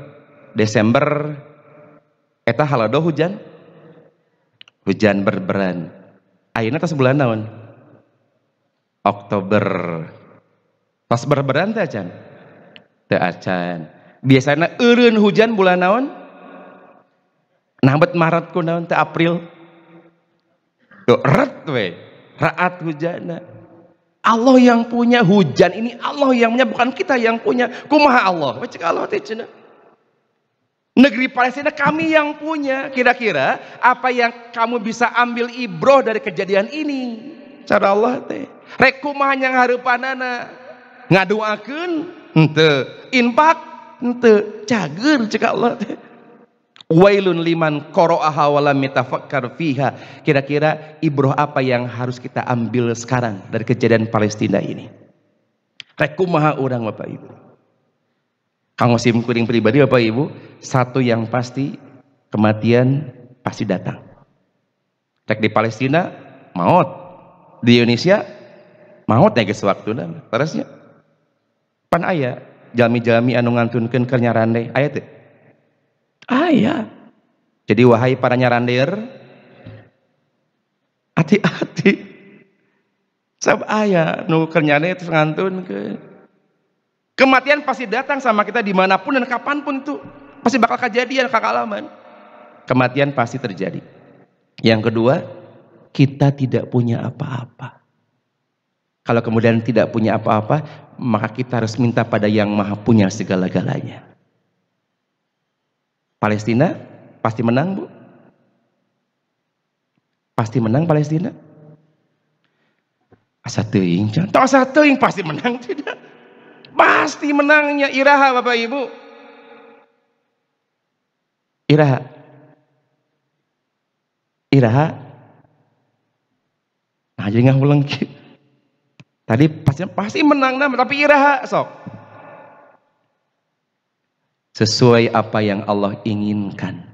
Speaker 1: Desember eta halado hujan. Hujan berberan. Ayeuna tos bulan naon? Oktober. Tos berberan teh acan? Teu acan. Biasanya eureun hujan bulan naon? Nambet Maret ku naon teh April. Tuh eret we, raat hujanna. Allah yang punya hujan ini, Allah yang punya, bukan kita yang punya. Kumaha Allah? Cek Allah teh cenah. Negeri Palestina kami yang punya. Kira-kira apa yang kamu bisa ambil ibroh dari kejadian ini? Cara Allah teh. Rek kumaha yang hareupanana? Ngaduakeun? Henteu. Infak? Henteu. Cager cek Allah teh. Wailun liman qara'aha wa lam yatafakkar fiha. Kira-kira ibroh apa yang harus kita ambil sekarang dari kejadian Palestina ini? Rek kumaha urang Bapak Ibu? Kanggo sim kuring pribadi Bapak Ibu, satu yang pasti kematian pasti datang. Rek di Palestina maut, di Indonesia maut ya geus waktuna. Terusnya pan aya jalmi-jalmi anu ngantunkeun keur nyarande aya teh? Aya. Jadi wahai para nyarandir, hati-hati. Sab aya nu keur nyarande terus ngantunkeun. Kematian pasti datang sama kita dimanapun dan kapanpun itu pasti bakal kejadian kakalaman. Kematian pasti terjadi. Yang kedua, kita tidak punya apa-apa. Kalau kemudian tidak punya apa-apa, maka kita harus minta pada yang maha punya segala-galanya. Palestina pasti menang, Bu. Pasti menang Palestina. Asa teuing, contoh asa teuing pasti menang tidak? Pasti menangnya iraha Bapak Ibu. Iraha. Iraha. Nah, jadi ngahuleng kieu. Tadi pasti menang nama, tapi iraha sok. Sesuai apa yang Allah inginkan.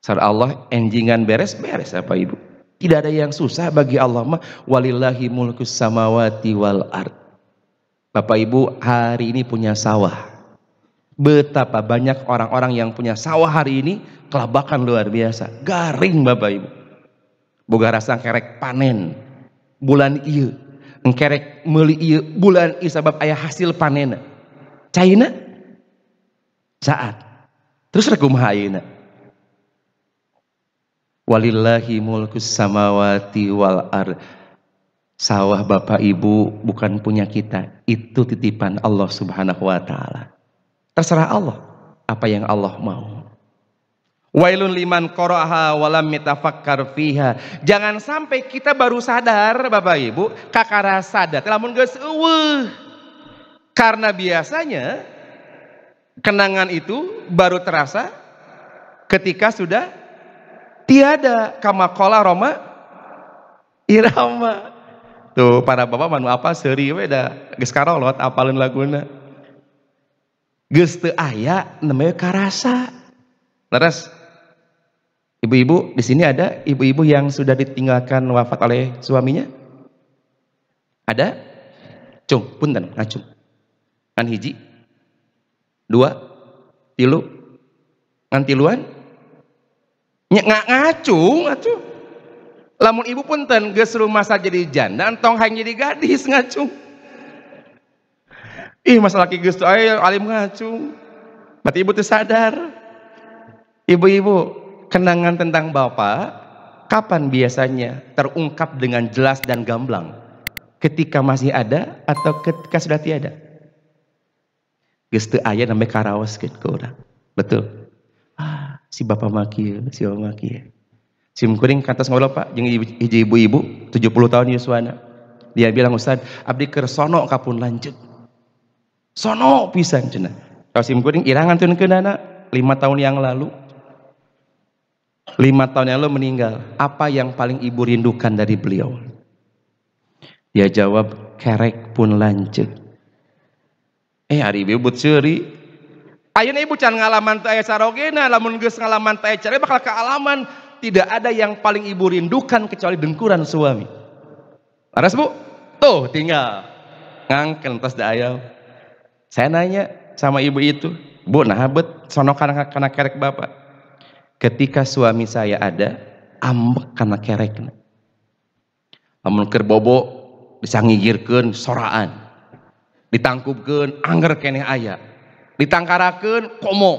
Speaker 1: Sareng Allah enjingan beres-beres Bapak Ibu. Tidak ada yang susah bagi Allah mah. Walillahi mulkus samawati wal ard. Bapak Ibu hari ini punya sawah. Betapa banyak orang-orang yang punya sawah hari ini kelabakan luar biasa. Garing Bapak Ibu. Boga rasa kerek panen bulan ieu. Engkerek meuli ieu bulan ieu sabab aya hasil panenna. Caina saat. Terus rek kumaha ayeuna? Walillahi mulkus samawati wal ard. Sawah Bapak Ibu bukan punya kita, itu titipan Allah Subhanahu wa taala. Terserah Allah apa yang Allah mau. Wailun liman qara'aha wa lam yatafakkar fiha. Jangan sampai kita baru sadar Bapak Ibu, kakara sadar lamun geus eueuh. Karena biasanya kenangan itu baru terasa ketika sudah tiada, kama qala Roma Irama. Tuh para bapak manu apa seuri we da geus karolot apaleun laguna. Geus teu aya namanya karasa. Leres. Ibu-ibu di sini ada ibu-ibu yang sudah ditinggalkan wafat oleh suaminya? Ada? Cung, punten ngacung. Ngan hiji, dua, tilu, ngan tiluan? Ngacung atuh. Lamun ibu punten geus rumasa jadi janda entong hayang jadi gadis ngacung. Ih masalah ki geus teu aya alim ngacung. Berarti ibu teu sadar. Ibu-ibu, kenangan tentang bapak kapan biasanya terungkap dengan jelas dan gamblang? Ketika masih ada atau ketika sudah tiada? Geus teu aya namanya karaoskeun ku urang. Betul. Si bapak mah kieu, si mama mah kieu. Sim kuring kantos ngobrol Pak jeung hiji ibu-ibu 70 tahun yuswana. Dia bilang, "Ustaz, abdi keur sono kapun lanjut." Sono pisan cenah. Kau simkuring irangan tunkeunana 5 tahun yang lalu. 5 tahun yang lalu meninggal. Apa yang paling ibu rindukan dari beliau? Dia jawab, kerek pun lanceuk. Hari ibu ceuri. Ayeuna ibu can ngalaman teu aya sarogena, lamun geus ngalaman teu aya bakal kealaman. Tidak ada yang paling ibu rindukan kecuali dengkuran suami. Laras bu? Tuh tinggal ngangken tos da aya. Saya nanya sama ibu itu, bu nah bet sono kana kerek bapak. Ketika suami saya ada, ambek kana kerekna. Lamun keur bobo bisa ngigirkeun soraan, ditangkupkeun angger keneh aya, ditangkarakeun komo,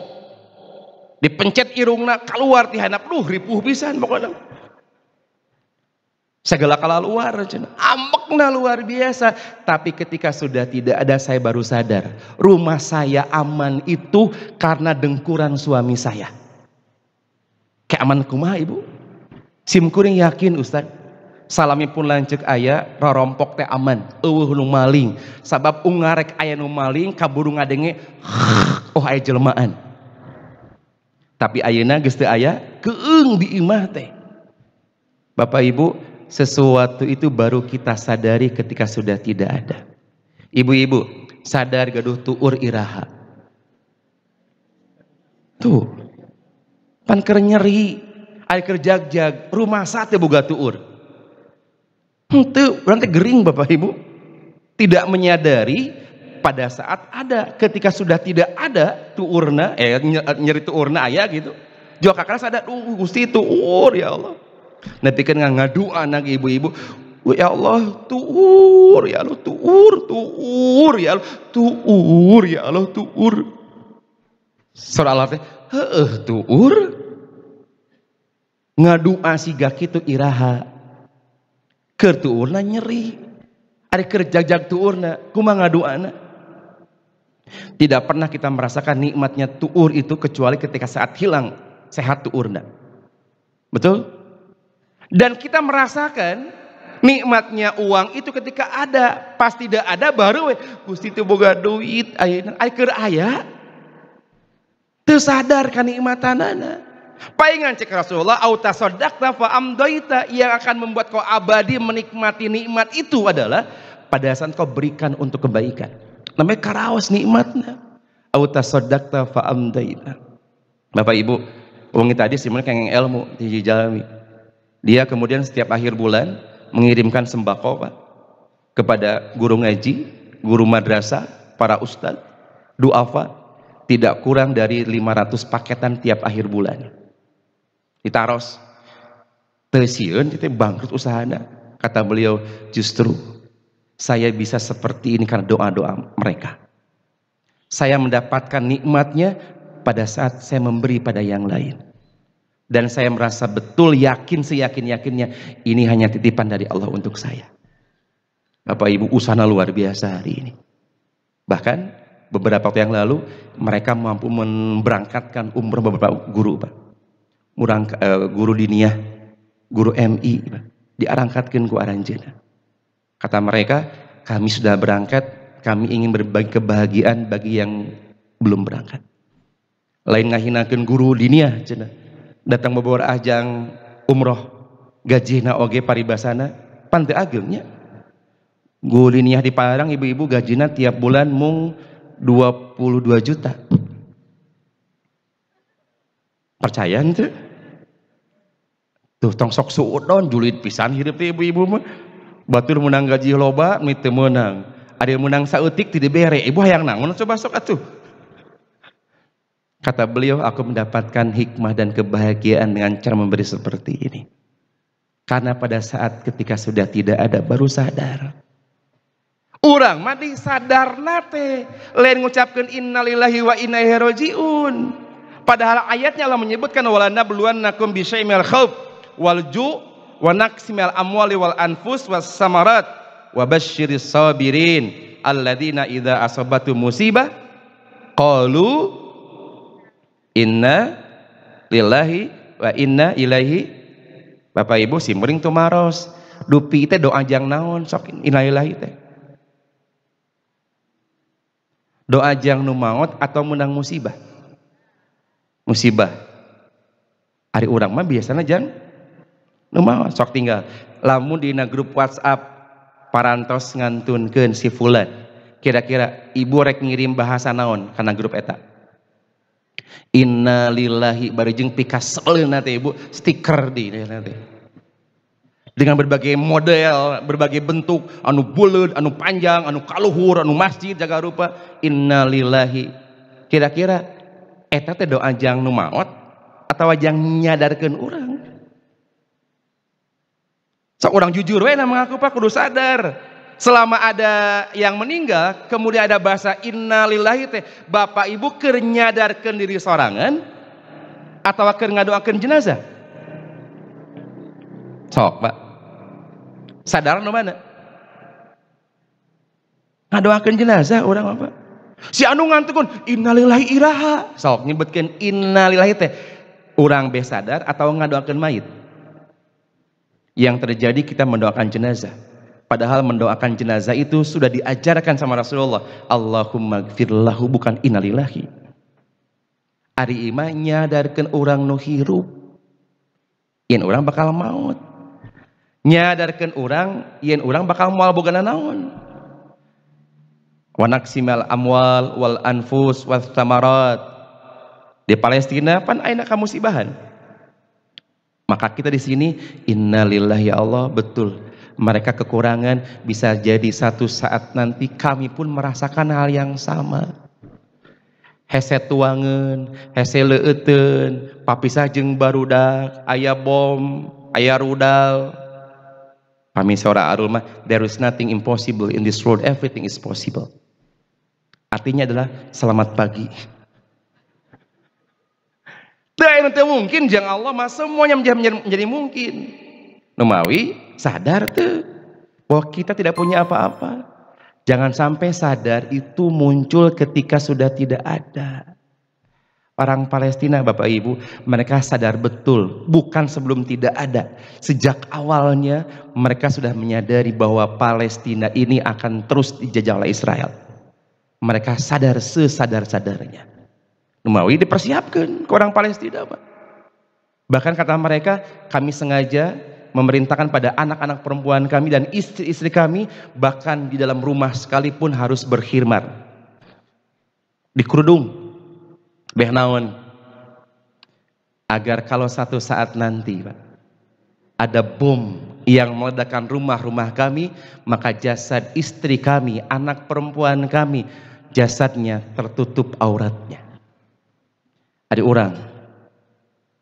Speaker 1: dipencet irungna keluar ti handap, ripuh pisan pokokna. Segala kala luar, ambekna luar biasa. Tapi ketika sudah tidak ada, saya baru sadar rumah saya aman itu karena dengkuran suami saya. Kayak aman kumaha ibu? Simkuring yakin Ustaz, salami pun lanceuk aya, rorompok teh aman, eueuh nu maling. Sabab ungarek aya nu maling, kaburu ngadenge, oh aya jelmaan. Tapi ayeuna geus teu aya, keung di imah teh. Bapak Ibu, sesuatu itu baru kita sadari ketika sudah tidak ada. Ibu-ibu, sadar gaduh tuur iraha. Tuh. Pan keur nyeri, aya keur jag-jag, rumah sate boga tuur. Henteu, urang teh gering Bapak Ibu. Tidak menyadari pada saat ada, ketika sudah tidak ada tuurna, nyeri tuurna aya gitu. Jauh kakak sadar, Gusti tuur ya Allah. Nanti kan ngadu anak ibu-ibu, ya Allah tuur ya Allah tuur ya Allah tuur ya Allah tuur. Surah Allah teh, tuur. Ngadua siga kitu iraha. Keur tuurna nyeri. Ari keur jag-jag tuurna, kumaha ngaduana? Tidak pernah kita merasakan nikmatnya tuur itu kecuali ketika saat hilang sehat tuurna. Betul? Dan kita merasakan nikmatnya uang itu ketika ada. Pas tidak ada baru Gusti teu boga duit ayeuna aya keur aya. Teu sadar kanikmatanana. Paingan cek Rasulullah, auta sodakta fa amdoita, yang akan membuat kau abadi menikmati nikmat itu adalah pada saat kau berikan untuk kebaikan. Namanya karaos nikmatnya. Auta sodakta fa amdoita. Bapak Ibu, wong tadi sebenarnya kengeng ilmu di jalami. Dia kemudian setiap akhir bulan mengirimkan sembako Pak kepada guru ngaji, guru madrasah, para ustadz, duafa, tidak kurang dari 500 paketan tiap akhir bulan. Ditaros teu sieun teh bangkrut usahana. Kata beliau, justru saya bisa seperti ini karena doa-doa mereka. Saya mendapatkan nikmatnya pada saat saya memberi pada yang lain. Dan saya merasa betul yakin seyakin-yakinnya ini hanya titipan dari Allah untuk saya. Bapak Ibu, usaha luar biasa hari ini. Bahkan beberapa waktu yang lalu mereka mampu memberangkatkan umroh beberapa guru Pak. Guru diniyah, guru MI Pak. Diarangkatkan ku aranjeuna. Kata mereka, kami sudah berangkat, kami ingin berbagi kebahagiaan bagi yang belum berangkat. Lain ngahinakeun guru diniyah cenah. Datang beberapa ajang umroh gajina oge paribasana pan teu ageungnya. Guru diniyah di Padang ibu-ibu gajina tiap bulan mung 22 juta. Percaya ente? Tuh tong sok suudon julid pisan hirup teh ibu-ibu mah. Batur menang gaji loba mi teu meunang. Ada menang saeutik ti dibere. Ibu hayang naon coba sok atuh. Kata beliau, aku mendapatkan hikmah dan kebahagiaan dengan cara memberi seperti ini. Karena pada saat ketika sudah tidak ada baru sadar. Urang mah disadarna teh lain ngucapkeun innalillahi wa inna ilaihi rajiun. Padahal ayatnya Allah menyebutkan wala nabluwannakum bisyai'in minal khauf wal ju' wa naqsin minal amwali wal anfus was samarat wa basyiris sabirin alladzina idza asabatu musibah qalu inna lillahi wa inna ilaihi. Bapak Ibu simring tumaros dupi teh doa jang naon sok innalillahi teh. Doa jang nu maot atau menang musibah? Musibah. Ari urang mah biasanya jang nu maot. Sok tinggal lamun dina grup WhatsApp parantos ngantunkeun si fulan, kira-kira ibu rek ngirim bahasa naon kana grup eta? Innalillahi bari jeung pikaselna teh ibu stiker di nanti dengan berbagai model, berbagai bentuk, anu buleud, anu panjang, anu kaluhur, anu masjid jaga rupa. Innalillahi. Kira-kira eta teh doa jang nu maot atawa jang nyadarkeun urang? Sok urang jujur we mengaku Pak kudu sadar. Selama ada yang meninggal, kemudian ada bahasa innalillahi teh, Bapak Ibu keur nyadarkeun diri sorangan atawa keur ngadoakeun jenazah? Sok, Pak. Sadar nu mana? Ngadoakeun jenazah urang apa? Si anu ngantukun innalillahi iraha. Sok nyebutkeun innalillahi teh urang be sadar atau ngadoakeun mayit? Yang terjadi kita mendoakan jenazah. Padahal mendoakan jenazah itu sudah diajarkan sama Rasulullah. Allahumma gfirlahu, bukan innalillahi. Ari imah nyadarkeun urang nu hirup, yen urang bakal maut. Nyadarkeun urang yen urang bakal moal bogana naon. Wa naqsimal amwal wal anfus was thamarat. Di Palestina pan ayeuna kamusibahan. Maka kita di sini innalillahi, ya Allah, betul. Mereka kekurangan, bisa jadi satu saat nanti kami pun merasakan hal yang sama. Hese tuangan, hese leueteun, papisah jeung barudak, aya bom, aya rudal. Kami seorang arul mah, there is nothing impossible in this world, everything is possible. Artinya adalah selamat pagi. Tidak mungkin, jangan Allah mah semuanya menjadi mungkin. Numawi sadar tuh bahwa kita tidak punya apa-apa. Jangan sampai sadar itu muncul ketika sudah tidak ada. Orang Palestina, Bapak Ibu, mereka sadar betul, bukan sebelum tidak ada. Sejak awalnya mereka sudah menyadari bahwa Palestina ini akan terus dijajah oleh Israel. Mereka sadar sesadar-sadarnya. Numawi dipersiapkan ke orang Palestina, Pak. Bahkan kata mereka, kami sengaja memerintahkan pada anak-anak perempuan kami dan istri-istri kami, bahkan di dalam rumah sekalipun harus berkhirmat, dikerudung, behnaon, agar kalau satu saat nanti, Pak, ada bom yang meledakkan rumah-rumah kami, maka jasad istri kami, anak perempuan kami, jasadnya tertutup auratnya. Ada orang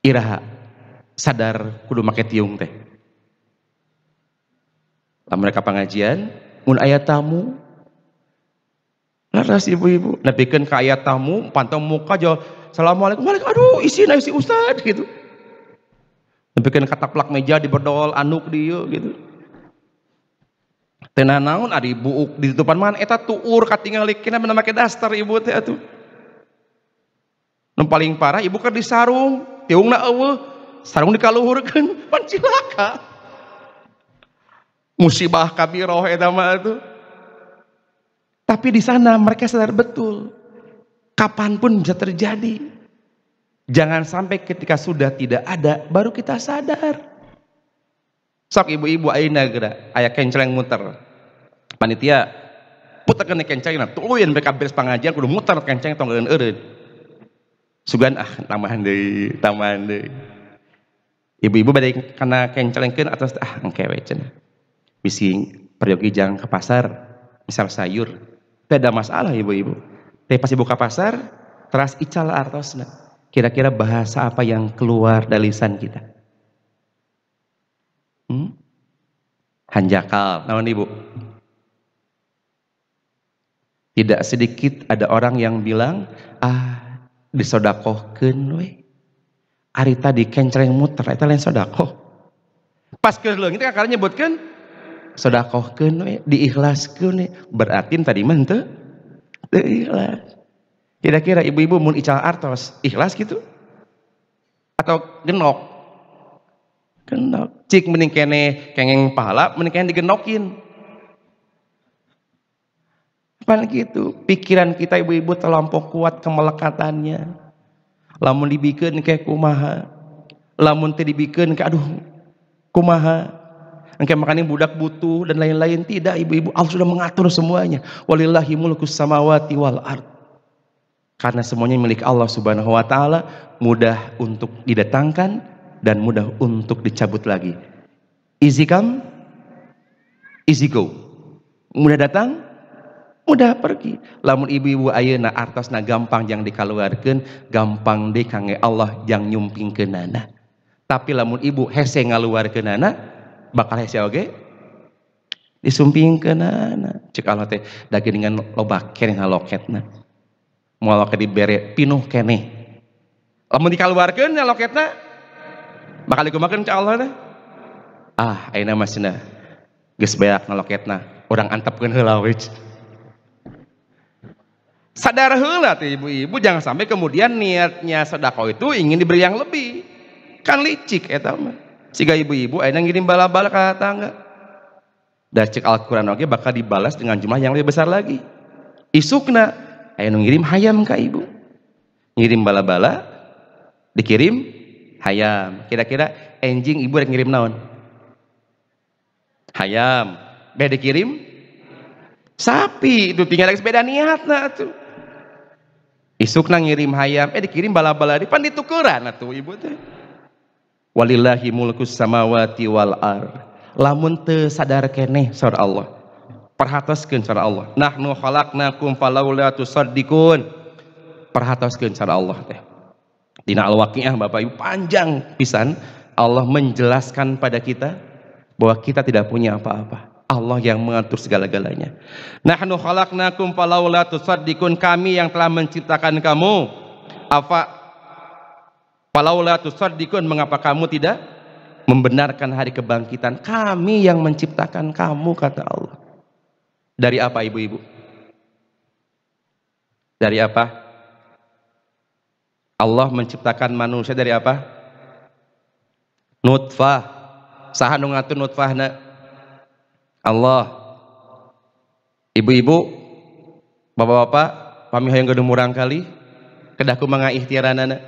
Speaker 1: iraha sadar kudu make tiung teh. Mereka pengajian, mun aya tamu, laras ibu-ibu, nepikeun ka aya tamu, pantau muka jauh, assalamualaikum, waalaikumsalam, aduh isi ustad gitu. Nepikeun ka taplak meja di berdol anuk dieu gitu. Teu naon ari buuk di tutupan man eta tuur katingali kena make daster ibu teh atuh. Nu paling parah ibu keur disarung, tiungna eueuh, sarung dikaluhurkeun, pan cilaka. Musibah kabiroh eta mah itu. Tapi di sana mereka sadar betul, kapanpun bisa terjadi. Jangan sampai ketika sudah tidak ada baru kita sadar. Sok ibu-ibu ayeuna geura aya kenceleng muter. Panitia puterkeun kencelengna, tuluyan mereka beres pengajian kudu muter kenceng tong eureun. Sugan tambahan deui. Ibu-ibu bade kana kencelengkeun atas engke we cenah. Bisi peryogi jang ke pasar, misal sayur, tidak ada masalah ibu-ibu. Tapi pas ibu ke pasar, teras ical artosna. Kira-kira bahasa apa yang keluar dari lisan kita? Hanjakal, naon ibu? Tidak sedikit ada orang yang bilang, disodakohkeun we. Ari tadi kenceleng muter, eta lain sodakoh. Pas keur leungit kakak nyebutkeun sodakohkeun we, diikhlaskeun we. Berarti tadi mah teu ikhlas. Kira-kira ibu-ibu mun ical artos ikhlas gitu? Atau genok? Genok. Cik mending kene kengeng pahala, mending kene digenokin. Pan gitu, pikiran kita ibu-ibu terlampau kuat kemelekatannya. Lamun dibikeun kayak kumaha, lamun teu dibikeun ke aduh kumaha. Engke makanya budak butuh dan lain-lain, tidak ibu-ibu, Allah sudah mengatur semuanya. Walillahi mulkus samawati wal ard. Karena semuanya milik Allah Subhanahu wa taala, mudah untuk didatangkan dan mudah untuk dicabut lagi. Easy come, easy go. Mudah datang, mudah pergi. Lamun ibu-ibu ayeuna artosna gampang yang dikaluarkeun, gampang deh kangge Allah yang nyumpingkeunana. Tapi lamun ibu hese ngaluarkeunana, bakal hese oge disumpingkeunana. Cek Allah teh da geuningan loba keneh loketna. Moal loket dibere pinuh keneh. Lamun dikaluarkeun loketna bakal dikumakeun ka Allah teh. Ah, ayeuna mah cenah geus beak ngaloketna, urang antepkeun heula we. Sadar heula teh ibu-ibu, jangan sampai kemudian niatnya sedekah itu ingin diberi yang lebih. Kan licik eta mah. Siga ibu-ibu ayeuna ngirim bala-bala ka tangga. Da cek Al-Qur'an oge bakal dibalas dengan jumlah yang lebih besar lagi. Isukna ayeuna ngirim hayam ka ibu. Ngirim bala-bala dikirim hayam. Kira-kira enjing ibu rek ngirim naon? Hayam. Be dikirim sapi, itu tinggal beda niatna tuh. Isukna ngirim hayam, dikirim bala-bala pan ditukeran atuh ibu teh. Walillahi mulkus samawati wal ard. Lamun teu sadar keneh saur Allah, perhatoskeun saur Allah. Nahnu khalaqnakum falaula tusaddiqun. Perhatoskeun saur Allah teh. Dina Al-Waqiah Bapak Ibu panjang pisan Allah menjelaskan pada kita bahwa kita tidak punya apa-apa. Allah yang mengatur segala-galanya. Nahnu khalaqnakum falaula tusaddiqun, kami yang telah menciptakan kamu. Apa falaula tusaddiqun, mengapa kamu tidak membenarkan hari kebangkitan? Kami yang menciptakan kamu, kata Allah. Dari apa ibu-ibu? Dari apa? Allah menciptakan manusia dari apa? Nutfah. Saha nu ngatur nutfahna? Allah. Ibu-ibu, bapak-bapak, pami hoyong gaduh murang kali, kedah kumaha ikhtiaranana.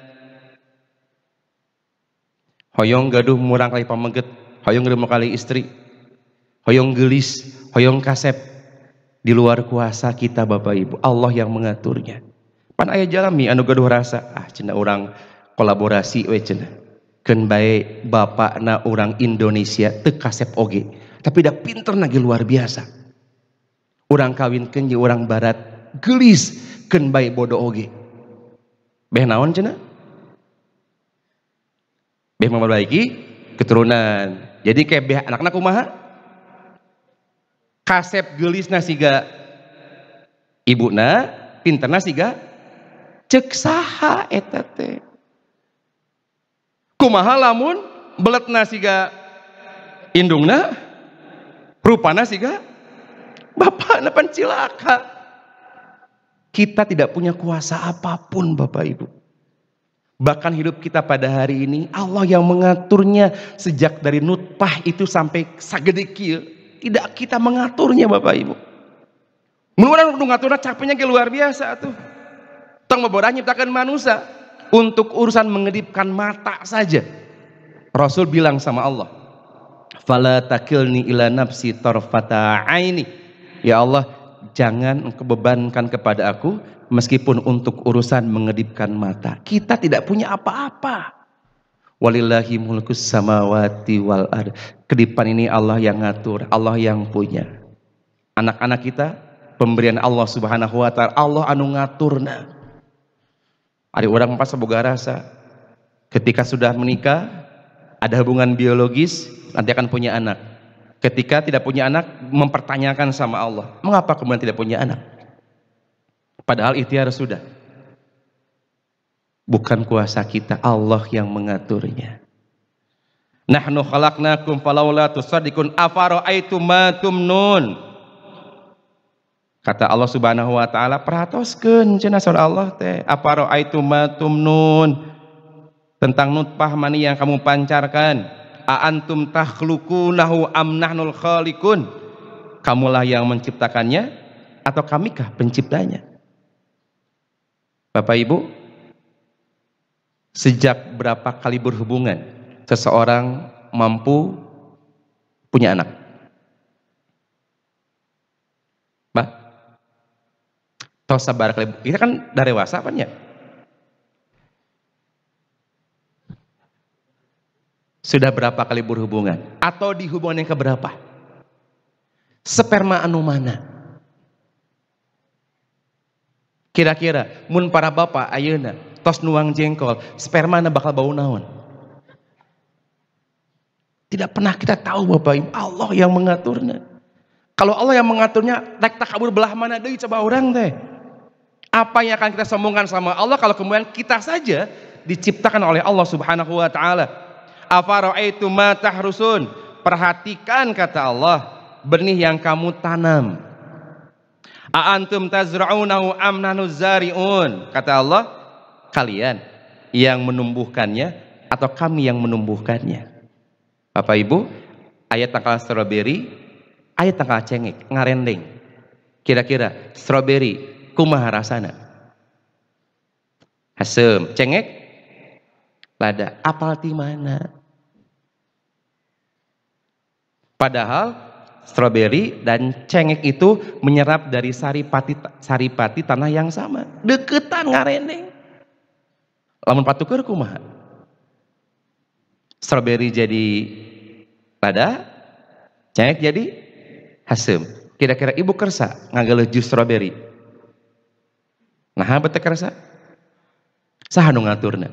Speaker 1: Hoyong gaduh murang kali pameget, hoyong gaduh kali istri, hoyong gelis, hoyong kasep. Di luar kuasa kita Bapak Ibu, Allah yang mengaturnya. Pan aya jalami anu gaduh rasa, cenah urang kolaborasi we cenah. Keun bae bapakna orang Indonesia teu kasep oge, tapi da pinter nage luar biasa. Urang kawinkeun jeung urang barat gelis, keun bae bodoh oge. Beh naon cenah? Beh memperbaiki keturunan. Jadi kayak beh anakna kumaha? Kasep gelisna siga ibuna, pinterna siga ceuk saha eta teh. Kumaha lamun beletna siga indungna, rupana siga bapakna pan cilaka. Kita tidak punya kuasa apapun Bapak Ibu. Bahkan hidup kita pada hari ini Allah yang mengaturnya, sejak dari nutfah itu sampai sagede kieu. Tidak kita mengaturnya Bapak Ibu. Mun ngaturna capeknya ge luar biasa tuh. Tong babora nyiptakeun manusia untuk urusan mengedipkan mata saja. Rasul bilang sama Allah, fala takilni ila nafsi tarfata aini. Ya Allah, jangan engkau bebankan kepada aku meskipun untuk urusan mengedipkan mata. Kita tidak punya apa-apa. Walillahi mulkus samawati wal ard. Kedipan ini Allah yang ngatur, Allah yang punya. Anak-anak kita pemberian Allah Subhanahu wa taala, Allah anu ngaturna. Ada orang pas boga rasa ketika sudah menikah ada hubungan biologis nanti akan punya anak. Ketika tidak punya anak mempertanyakan sama Allah, mengapa kemudian tidak punya anak? Padahal ikhtiar sudah. Bukan kuasa kita, Allah yang mengaturnya. Nahnu khalaqnakum falaula tusaddiqun afara'aitum ma tumnun. Kata Allah Subhanahu wa taala, perhatoskeun cenah saur Allah teh, afara'aitum ma tumnun, tentang nutfah mani yang kamu pancarkan. A antum takhluqunahu am nahnul khaliqun? Kamulah yang menciptakannya atau kamikah penciptanya? Bapak Ibu, sejak berapa kali berhubungan seseorang mampu punya anak? Mbak, toh sabar kali, kita kan dari dewasa kan ya? Sudah berapa kali berhubungan? Atau di hubungan yang keberapa? Sperma anu mana? Kira-kira mun para bapak ayeuna tos nuang jengkol, sperma na bakal bau naon? Tidak pernah kita tahu Bapak Ibu, Allah yang mengaturnya. Kalau Allah yang mengaturnya, rek tak kabur belah mana deui coba orang teh. Apa yang akan kita sombongkan sama Allah kalau kemudian kita saja diciptakan oleh Allah Subhanahu wa taala? Afara'aitum ma tahrusun? Perhatikan kata Allah, benih yang kamu tanam. A'antum tazra'unahu am nahnu zari'un? Kata Allah, kalian yang menumbuhkannya atau kami yang menumbuhkannya? Bapak Ibu, ayat tangkal stroberi, ayat tangkal cengek, ngarendeng. Kira-kira stroberi kumaha rasana? Asem, cengek lada, apal ti mana? Padahal stroberi dan cengek itu menyerap dari saripati tanah yang sama, deketan ngarendeng. Lamun patuker kumaha? Stroberi jadi lada, cengek jadi asem. Kira-kira ibu kersa ngageuleus jus stroberi? Nah, bete kersa? Saha nu ngaturna?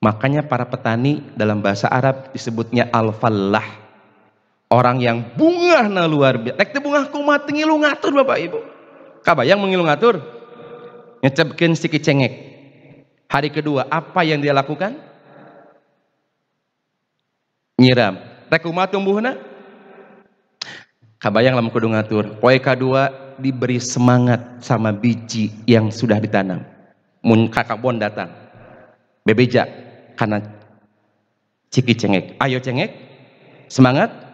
Speaker 1: Makanya para petani dalam bahasa Arab disebutnya al-fallah. Orang yang bungahna luar biasa. Rek teu bungah kumaha teu ngilu ngatur Bapak Ibu. Kabayang mengilu ngatur? Ngecepkeun siki cengek. Hari kedua apa yang dia lakukan? Nyiram. Rek kumaha tumbuhna? Kabayang lamun kudu ngatur. Poe kadua diberi semangat sama biji yang sudah ditanam. Mun kakabon datang. Bebeja karena ciki cengek. Ayo cengek, semangat.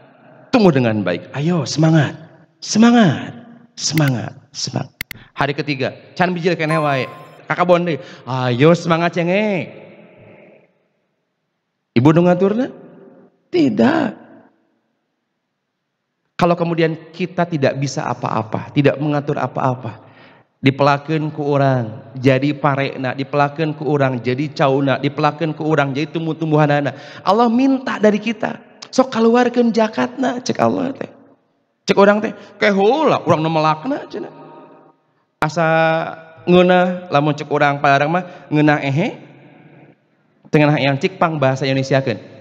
Speaker 1: Tumbuh dengan baik. Ayo semangat, semangat, semangat, semangat. Hari ketiga, can bijil kene wae. Kakak bonde, ayo semangat cengek. Ibu nu ngaturna? Tidak. Kalau kemudian kita tidak bisa apa-apa, tidak mengatur apa-apa, dipelakeun ku urang jadi parekna, dipelakeun ku urang jadi cauna, dipelakeun ku urang jadi tumbuh-tumbuhanana. Allah minta dari kita, sok kaluarkeun zakatna, cek Allah teh. Cek orang teh, kayak heula urang nu melakna cenah. Asa ngeunah lamun cek urang palarang mah ngeunah ehe. Tengah yang cik pang bahasa Indonesiakeun.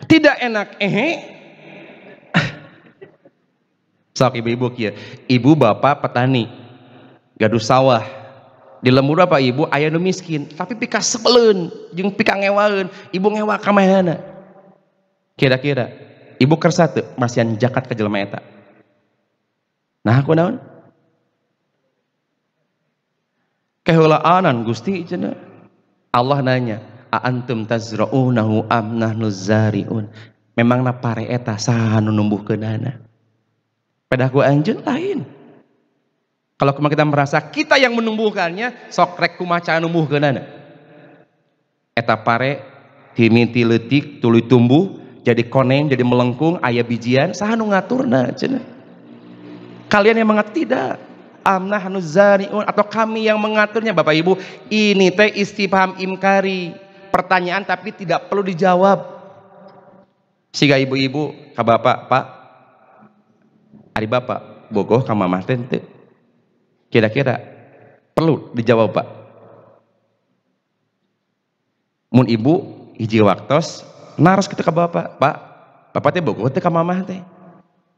Speaker 1: Tidak enak ehe. Sok ibu-ibu kieu. Ibu bapak petani. Gaduh sawah. Di lembur apa ibu aya nu miskin tapi pika sebeleun jeung pika ngewaeun, ibu ngewa ka manehna. Kira-kira ibu kersa teu masihan zakat ka jelema eta? Nah kunaon? Kehulaanan Gusti cenah. Allah nanya, "A antum tazra'unahu am nahnu zari'un?" Memangna pare eta saha nu numbuhkeunana? Pedah ku anjeun lain. Kalau kita merasa kita yang menumbuhkannya, sok rek kumaha cara numbuhkeunana. Eta pare himiti leutik tuluy tumbuh jadi koneng jadi melengkung aya bijian saha nu ngaturna cenah. Kalian yang mengatur tidak. Amnah nuzariun atau kami yang mengaturnya. Bapak Ibu, ini teh istifham imkari, pertanyaan tapi tidak perlu dijawab. Siga ibu-ibu ka bapak, Pak, ari bapak bogoh ka mamah teh teu? Kira-kira perlu dijawab Pak? Mun ibu hiji waktos naros kita ke bapak, Pak, bapak teh bogoh teh ka mamah teh.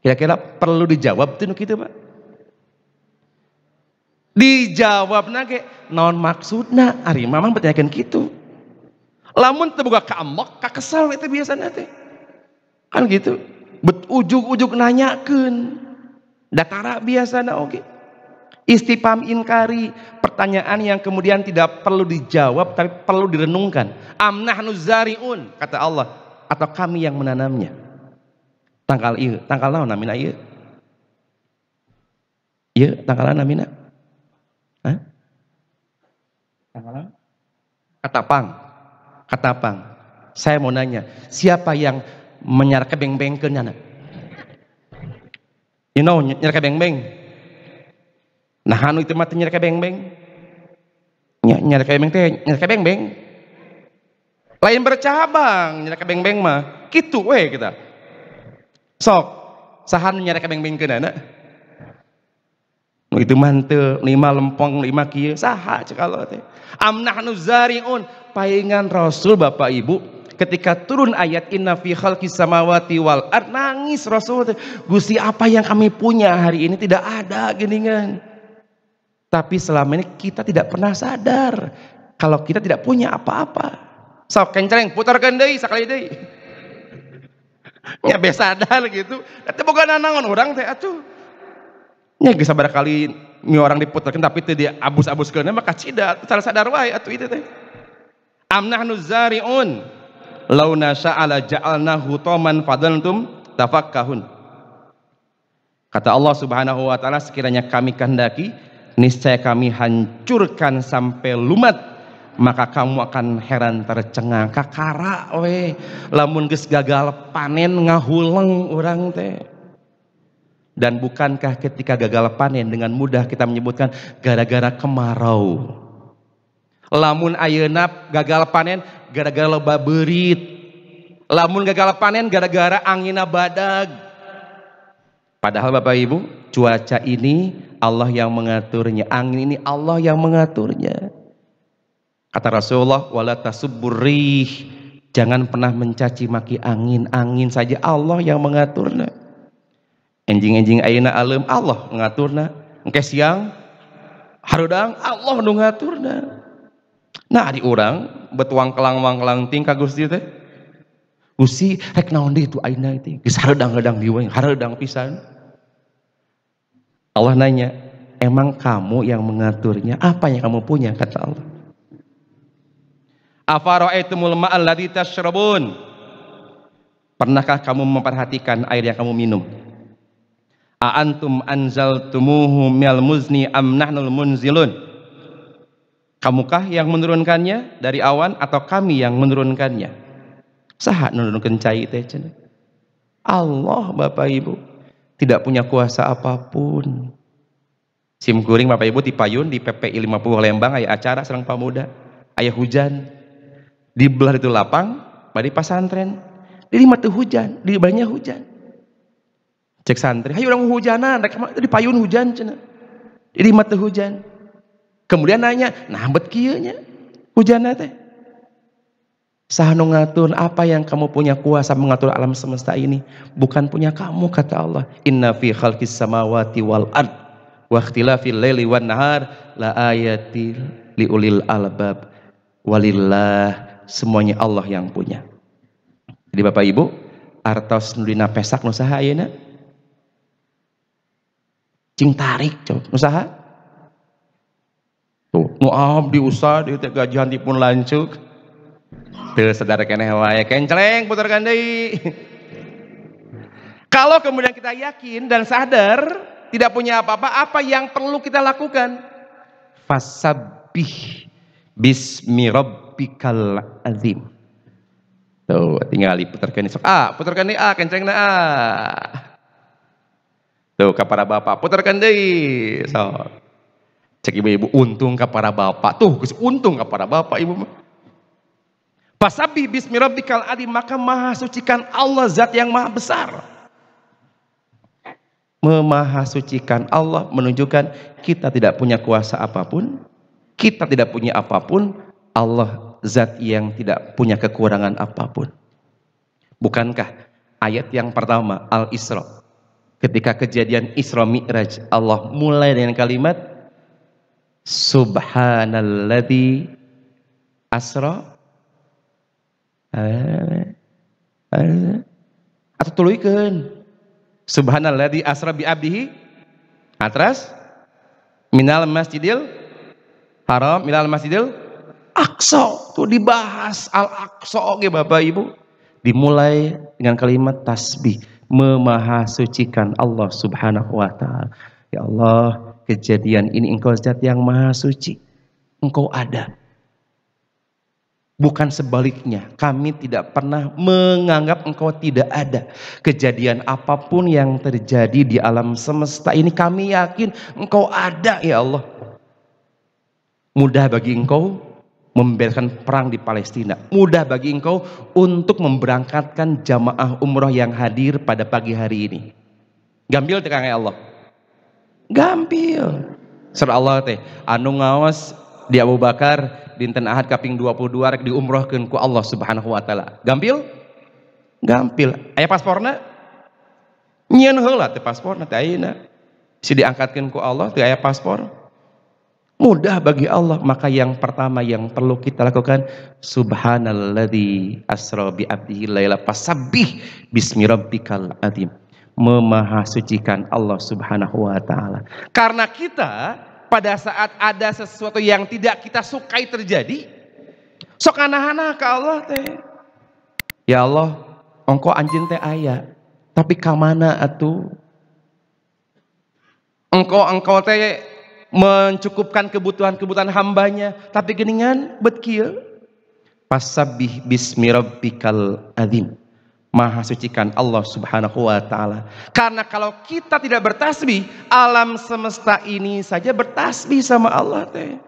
Speaker 1: Kira-kira perlu dijawab teh nu kitu Pak? Dijawabna ge naon maksudna? Ari mamang bertanyakeun kitu. Lamun teu boga kaambek, kakesal eta biasana teh. Kan gitu. Bet ujug-ujug nanyakeun. Datara biasana oge. Istifham inkari, pertanyaan yang kemudian tidak perlu dijawab tapi perlu direnungkan. Amnahnu zariun, kata Allah, atau kami yang menanamnya. Tangkal ieu, tangkal naon namina ieu? Iya, tanggalan namina. Hah? Tanggalan? Katapang. Katapang. Saya mau nanya, siapa yang menyarke beng-bengkeun nya? You know, nyarke beng-beng. Nah, anu itu mah teh nyarke beng-beng. Nyarke beng teh, nyarke beng-beng. Lain bercabang, nyarke beng-beng mah. Kitu we kita. Sok, sahan nyarke beng-bengkeunana. Itu manteu 5 lempong 5 kieu saha cek Allah teh. Amnahnu zariun, paingan Rasul Bapak Ibu ketika turun ayat inna fi khalqis samawati wal ard, nangis Rasul teh. Gusti, apa yang kami punya hari ini tidak ada geningan. Tapi selama ini kita tidak pernah sadar kalau kita tidak punya apa-apa. Sok kencreng putarkeun deui sakali deui. Nya be sadar gitu. Teh boga nanaon urang teh atuh. Nya geus sabaraha kali mi orang diputarkeun tapi teu dia abus-abuskeun mah kacida sadar wae atuh itu teh. Amnahnu zariun law nasya'ala ja'alnahu taman fadaltum tafakkahun. Kata Allah Subhanahu wa taala, sekiranya kami kehendaki niscaya kami hancurkan sampai lumat, maka kamu akan heran tercengang. Kakara we lamun geus gagal panen ngahuleng urang teh. Dan bukankah ketika gagal panen dengan mudah kita menyebutkan gara-gara kemarau. Lamun ayeuna gagal panen gara-gara loba beurit. Lamun gagal panen gara-gara angina badag. Padahal Bapak Ibu, cuaca ini Allah yang mengaturnya, angin ini Allah yang mengaturnya. Kata Rasulullah, wala tasubbur rih, jangan pernah mencaci maki angin, angin saja Allah yang mengaturnya. Enjing-enjing ayeuna alam Allah ngaturna, engke siang harudang Allah nu ngaturna. Nah di urang betuang kelang-kelang ting ka Gusti teh. Gusti rek naon deui itu ayeuna teh? Geus hareudang-hareudang dieu, hareudang pisan. Allah nanya, emang kamu yang mengaturnya? Apa yang kamu punya? Kata Allah. Afara'aitumul ma'al ladzi tashrabun? Pernahkah kamu memperhatikan air yang kamu minum? Aantum anzaltumuhu minal muzni am nahnul munzilun? Kamukah yang menurunkannya dari awan atau kami yang menurunkannya? Saha nurunkeun cai teh cenah? Allah Bapak Ibu, tidak punya kuasa apapun. Sim kuring Bapak Ibu di payun di PPI 50 Lembang aya acara sareng pamuda, aya hujan. Di belah itu lapang, bari pasantren. Di mah teu hujan, di banyak hujan. Cek santri, hayu urang hujanan, rek di payun hujan cenah. Di mah teu hujan. Kemudian nanya, nah bet kieu nya hujanna teh? Saha nu ngatur? Apa yang kamu punya kuasa mengatur alam semesta ini? Bukan punya kamu, kata Allah. Inna fi khalqis samawati wal ard wa ikhtilafil laili wan nahar la ayatil liulil albab. Walillah, semuanya Allah yang punya. Jadi Bapak Ibu, artos nu dina pesak nu saha ayeuna? Cing tarik coba nu saha? Tuh, nu abdi usah dieu teh gajian dipun lancuk. Teu sadar keneh wae, kencleng puterkeun deui. Kalau kemudian kita yakin dan sadar tidak punya apa-apa, apa yang perlu kita lakukan? Fasabbih bismi rabbikal azim. Tuh, tinggal diputerkeun sok. Puterkeun deui kenclengna Tuh ka para bapak puterkeun deui sok. Cek ibu-ibu untung ka para bapak. Tuh geus untung ka para bapak ibu mah. Fasabbih bismi rabbikal azim, maka maha sucikan Allah zat yang maha besar. Memahasucikan Allah menunjukkan kita tidak punya kuasa apapun, kita tidak punya apapun, Allah zat yang tidak punya kekurangan apapun. Bukankah ayat yang pertama Al-Isra, ketika kejadian Isra Mi'raj, Allah mulai dengan kalimat Subhanalladzi asra atau tuluikeun Subhanalladzi asra bi abdihi atras minal masjidil haram minal masjidil aqsa. Tuh dibahas al-aqsa oke Bapak Ibu, dimulai dengan kalimat tasbih, memahasucikan Allah Subhanahu wa taala. Ya Allah, kejadian ini Engkau zat yang maha suci. Engkau ada. Bukan sebaliknya, kami tidak pernah menganggap Engkau tidak ada. Kejadian apapun yang terjadi di alam semesta ini, kami yakin Engkau ada, ya Allah. Mudah bagi Engkau membereskan perang di Palestina. Mudah bagi Engkau untuk memberangkatkan jamaah umroh yang hadir pada pagi hari ini. Gampil teh Kang Allah. Gampil. Surah Allah teh anu ngaos di Abu Bakar dinten Ahad kaping 22 rek diumrohkeun ku Allah Subhanahu wa taala. Gampil? Gampil. Aya pasporna? Nyieun heula teh pasporna teh ayeuna. Si diangkatkeun ku Allah teh aya paspor. Mudah bagi Allah. Maka yang pertama yang perlu kita lakukan, subhanalladzi asra bi abdihi laila fasabbih bismi rabbikal adzim. Memahasucikan Allah Subhanahu wa taala. Karena kita pada saat ada sesuatu yang tidak kita sukai terjadi, sok anah-anah ke Allah teh. Ya Allah, Engkau anjeun teh aya, tapi ka mana atuh? Engkau teh mencukupkan kebutuhan hambanya, tapi geningan bet kieu. Fasabbih bismi rabbikal adzim. Maha sucikan Allah Subhanahu wa taala. Karena kalau kita tidak bertasbih, alam semesta ini saja bertasbih sama Allah teh.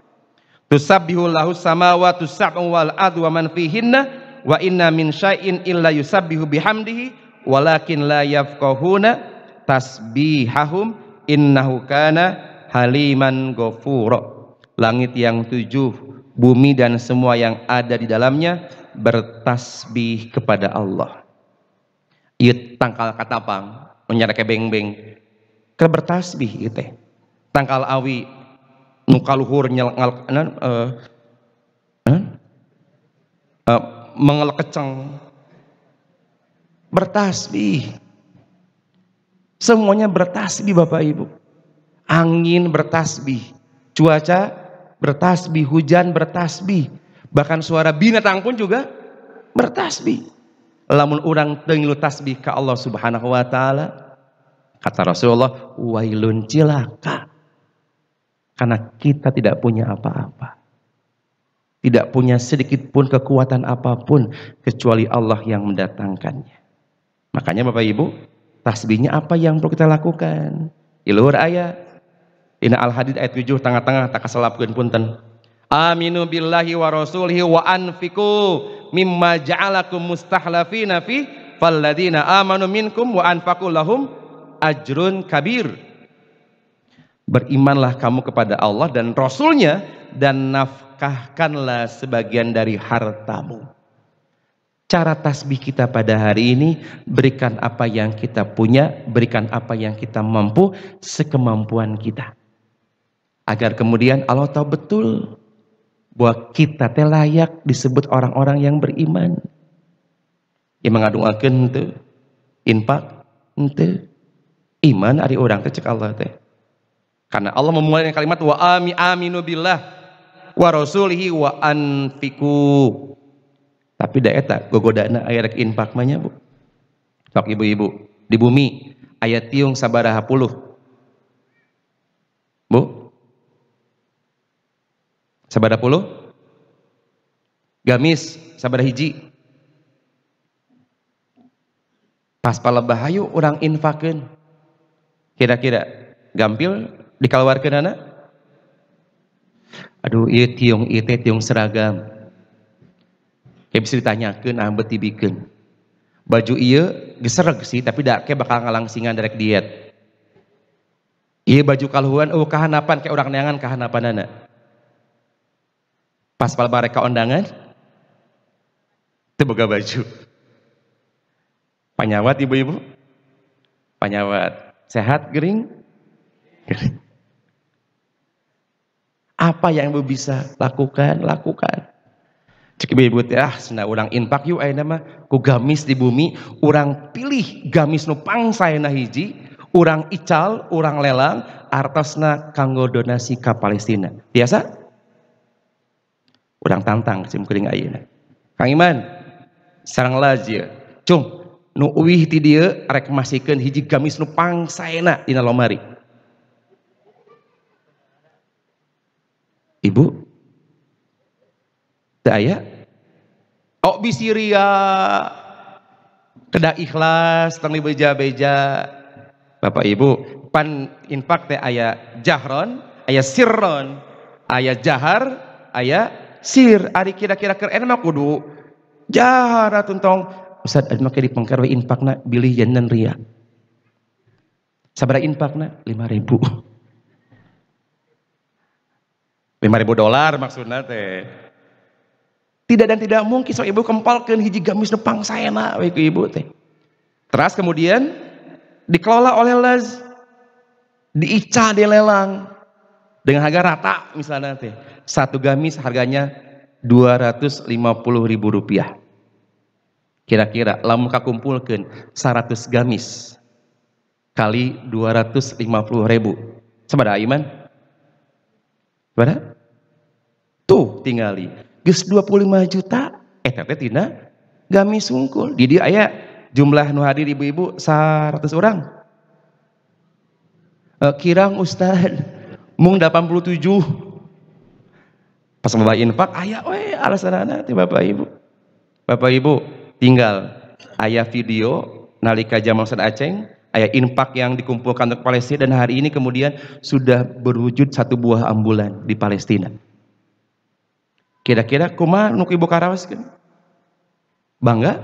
Speaker 1: Tusabbihu lahu samawati sab'u wal ardu wa man fihinna wa inna min syai'in illa yusabbihu bihamdihi walakin la yafqahuna tasbihahum innahu kana haliman ghafura. Langit yang 7, bumi dan semua yang ada di dalamnya bertasbih kepada Allah. Ieu tangkal katapang menyareke beng-beng keur bertasbih ieu teh. Tangkal awi nu kaluhur mengelekeceng bertasbih. Semuanya bertasbih Bapak Ibu. Angin bertasbih, cuaca bertasbih, hujan bertasbih, bahkan suara binatang pun juga bertasbih. Lamun urang teu ngilu tasbih ka Allah Subhanahu wa taala, kata Rasulullah, wailun cilaka. Karena kita tidak punya apa-apa. Tidak punya sedikit pun kekuatan apapun kecuali Allah yang mendatangkannya. Makanya Bapak Ibu, tasbihnya apa yang perlu kita lakukan? Iluhur ayat Inna Al-Hadid ayat 7 tengah-tengah tak kasalapkeun punten. Aminu billahi wa rasulihi wa anfiku mimma ja'alakum mustahlafina fi falladina amanu minkum wa anfaqu lahum ajrun kabir. Berimanlah kamu kepada Allah dan Rasulnya dan nafkahkanlah sebagian dari hartamu. Cara tasbih kita pada hari ini, berikan apa yang kita punya, berikan apa yang kita mampu, sekemampuan kita. Agar kemudian Allah tahu betul bahwa kita teh layak disebut orang-orang yang beriman. Yang mengadungakeun teu infak teu iman ari urang teh cek Allah teh. Karena Allah memulai dengan kalimat wa aminu billah wa rasulihi wa anfiku. Tapi da eta gogodana aya rek infak mah nya Bu. Sok ibu-ibu, di bumi aya tiung sabaraha puluh. Bu? Sabaraha puluh? Gamis sabaraha hiji? Pas palebah hayu urang infakkeun. Kira-kira gampil dikaluarkeun anak? Aduh, ieu teh tiung seragam. Kayak bisa ditanyakeun ambet tibikeun. Baju ieu gesereg sih tapi da ke bakal ngalangsingan derek diet. Ieu baju kaluhuan kahanapan kayak urang neangan kahanapanana. Pas palebah rek ka ondangan teu boga baju. Panyawat ibu-ibu? Panyawat. Sehat gering? Gering. Apa yang ibu bisa lakukan? Lakukan. Cek ibu-ibu teh cenah urang infak yuk ayeuna mah ku gamis di bumi, urang pilih gamis nu pangsaena hiji, urang ical, urang lelang, artosna kanggo donasi ka Palestina. Biasa? Urang tantang sim kuring ayeuna. Kang Iman, sareng lajeu. Cung, nu uwih ti dieu rek masikeun hiji gamis nu pangsaena dina lomari. Ibu teu aya. Oh bisiria kedah ikhlas tang beja-beja. Bapak Ibu, pan infak teh aya jahron, aya sirron, aya jahar, aya sir. Ari kira-kira keur eta mah kudu jahar tuntong. Ustaz ari make dipengker we infakna bilih jantan ria. Sabaraha infakna? 5.000. $5.000 maksudna teh. Tidak dan tidak mungkin sok ibu kempalkeun hiji gamis nu pangsaena we ku ibu teh. Terus kemudian dikelola oleh Laz, diicah dilelang dengan harga rata misalnya teh. Satu gamis harganya Rp250.000. Kira-kira lamun kakumpulkeun 100 gamis kali 250.000. Sabaraha iman? Sabaraha? Tuh tingali geus 25 juta eta teh tina gamis sungkul. Di dieu aya jumlah nu hadir ibu-ibu 100 orang. Kirang Ustad mung 87. Pas bawa infak aya we alasanana teh Bapak Ibu. Bapak Ibu tinggal aya video nalika zaman Ustad Aceng, aya infak yang dikumpulkan untuk Palestina dan hari ini kemudian sudah berwujud satu buah ambulan di Palestina. Kira-kira kumaha nu ibu karawaskeun? Bangga?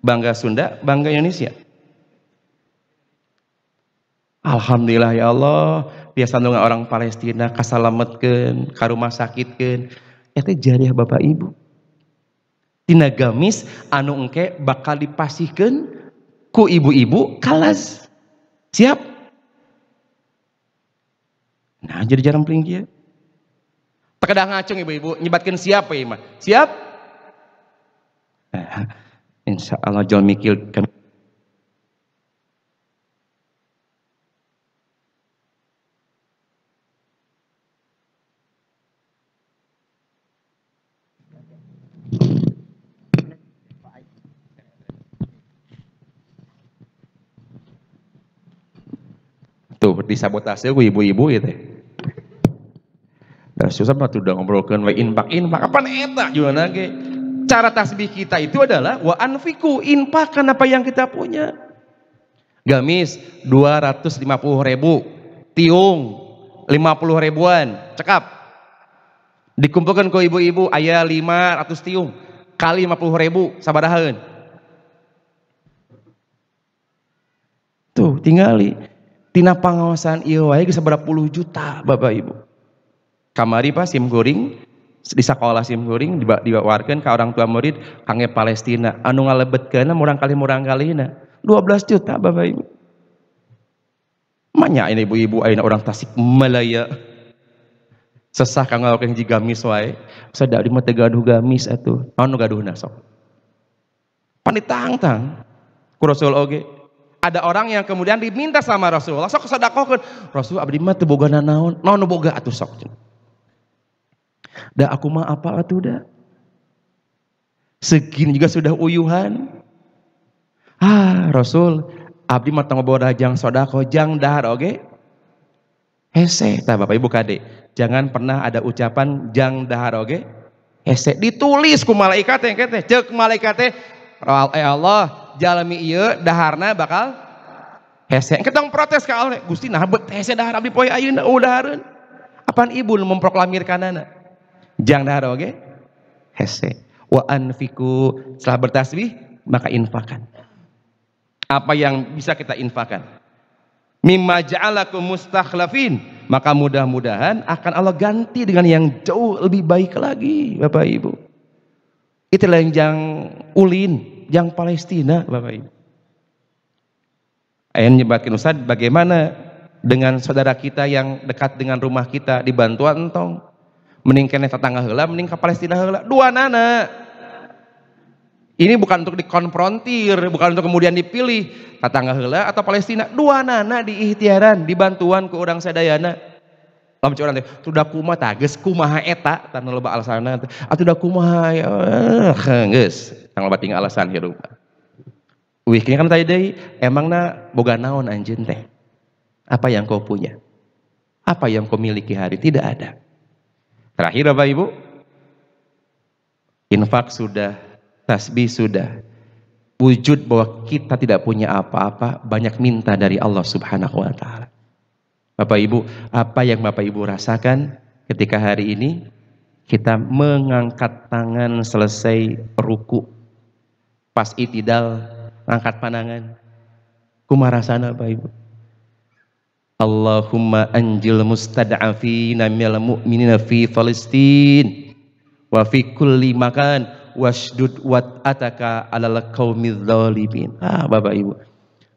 Speaker 1: Bangga Sunda, bangga Indonesia. Alhamdulillah ya Allah, biasa nunggu orang Palestina kasalametkeun, ka rumah sakitkeun. Eta jariah Bapak Ibu. Tina gamis anu engke bakal dipasihkeun ku ibu-ibu kalas. Siap? Nah, jadi jarang pling kieu. Tekedah ngacung ibu-ibu, nyebatkeun siap we mah. Siap? Insya Allah jual mikil kan. Tuh disabotase ku ibu-ibu itu. Da susah mah tuh udah ngobrolkeun we infak apa eta juana ge. Cara tasbih kita itu adalah wa anfiku, infakkan apa yang kita punya. Gamis 250.000, tiung 50 ribuan, cekap. Dikumpulkan ke ibu-ibu aya 500 tiung kali 50.000 sabarahaeun. Tuh tingali tina pangaosan ieu wae geus sabaraha puluh juta Bapak Ibu. Kamari Pak sim goring di sekolah sim goring diwawarkeun ka orang tua murid kangge Palestina anu ngalebetkeunna murang kalina 12 juta Bapak Ibu. Manya ini ibu-ibu ayeuna orang Tasik Malaya sesah kanggo ngawekeun hiji gamis wae sadari mah teu gaduh gamis atuh. Naon nu gaduhna sok? Panitangtang ku Rasul oge. Ada orang yang kemudian diminta sama Rasulullah sok sedekahkeun. Rasul abdi mah teu boga naon. Naon nu boga atuh sok. Da aku mah apa atuh da? Segini juga sudah uyuhan. Rasul abdi mah tong bawa jang sodako jang dahar oge. Hese tah Bapak Ibu kade. Jangan pernah ada ucapan jang dahar oge. Hese ditulis ku malaikat teh teh. Ceuk malaikat teh Allah jalmi ieu daharna bakal hese. Engke tong protes ka Allah. Gusti nah bet hese dahar abdi poe ayeuna dahareun. Apaan ibu memproklamirkanana? Jang dahar oge hese. Wa anfiku, setelah bertasbih maka infakan. Apa yang bisa kita infakan? Mimma ja'alakum mustakhlafin, maka mudah-mudahan akan Allah ganti dengan yang jauh lebih baik lagi Bapak Ibu. Itulah yang jang ulin, jang Palestina Bapak Ibu. Ayan nyebatin Ustaz bagaimana dengan saudara kita yang dekat dengan rumah kita dibantuan entong mending kene tetangga heula mending ke Palestina heula duanana. Ini bukan untuk dikonfrontir, bukan untuk kemudian dipilih tetangga heula atau Palestina, duanana diikhtiaran dibantuan ku urang sadayana. Lamun urang teh sudah kumaha tah geus kumaha eta tan loba alasanna atuh da kumaha geus tang loba tinggal alasan hirup. Wih kan tadi deui emangna boga naon anjeun teh? Apa yang kau punya? Apa yang kau miliki hari? Tidak ada. Terakhir Bapak Ibu, infak sudah, tasbih sudah, wujud bahwa kita tidak punya apa-apa, banyak minta dari Allah Subhanahu wa Ta'ala. Bapak Ibu, apa yang Bapak Ibu rasakan ketika hari ini kita mengangkat tangan selesai ruku, pas itidal angkat pandangan, kumarasana Bapak Ibu, Allahumma anjil mustad'afina minal mu'minina fi Palestin wa fi kulli makan wasdud wat'ataka alal qaumidz zalimin. Bapak Ibu,